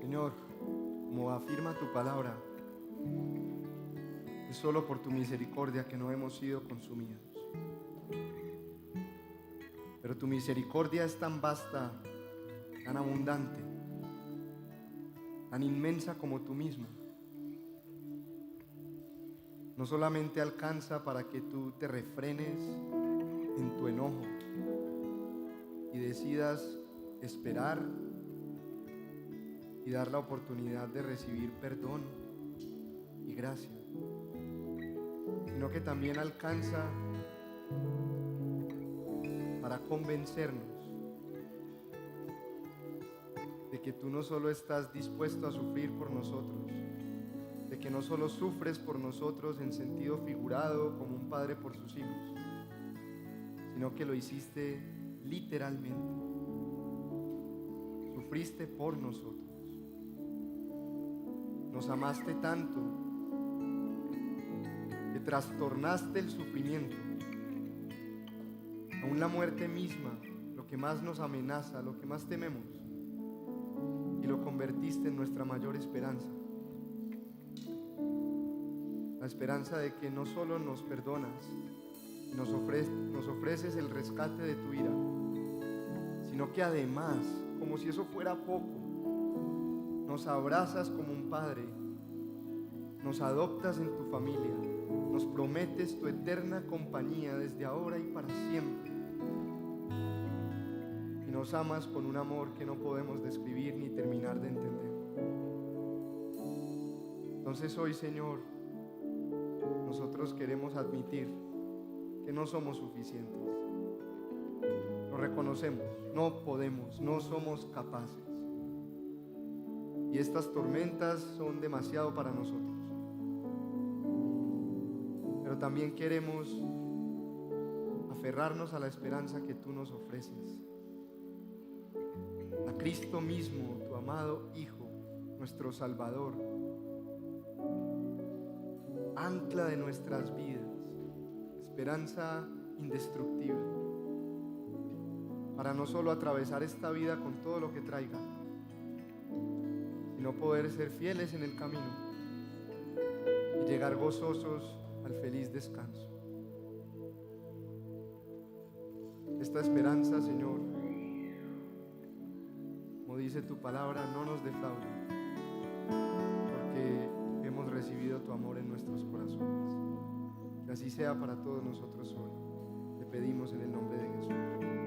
Speaker 1: Señor, como afirma tu palabra, es solo por tu misericordia que no hemos sido consumidos. Pero tu misericordia es tan vasta, tan abundante, tan inmensa como tú mismo. No solamente alcanza para que tú te refrenes en tu enojo y decidas esperar y dar la oportunidad de recibir perdón y gracia, sino que también alcanza para convencernos de que tú no solo estás dispuesto a sufrir por nosotros, de que no solo sufres por nosotros en sentido figurado como un padre por sus hijos, sino que lo hiciste literalmente. Sufriste por nosotros. Nos amaste tanto que trastornaste el sufrimiento, aún la muerte misma, lo que más nos amenaza, lo que más tememos, y lo convertiste en nuestra mayor esperanza. La esperanza de que no solo nos perdonas, nos ofreces el rescate de tu ira, sino que además, como si eso fuera poco, nos abrazas como un padre, nos adoptas en tu familia, nos prometes tu eterna compañía desde ahora y para siempre, y nos amas con un amor que no podemos describir ni terminar de entender. Entonces hoy, Señor, nosotros queremos admitir que no somos suficientes. Lo reconocemos, no podemos, no somos capaces. Y estas tormentas son demasiado para nosotros. Pero también queremos aferrarnos a la esperanza que tú nos ofreces. A Cristo mismo, tu amado Hijo, nuestro Salvador, ancla de nuestras vidas, esperanza indestructible, para no solo atravesar esta vida con todo lo que traiga, sino poder ser fieles en el camino y llegar gozosos al feliz descanso. Esta esperanza, Señor, como dice tu palabra, no nos defraude, porque hemos recibido tu amor en nuestros corazones. Que así sea para todos nosotros hoy. Te pedimos en el nombre de Jesús.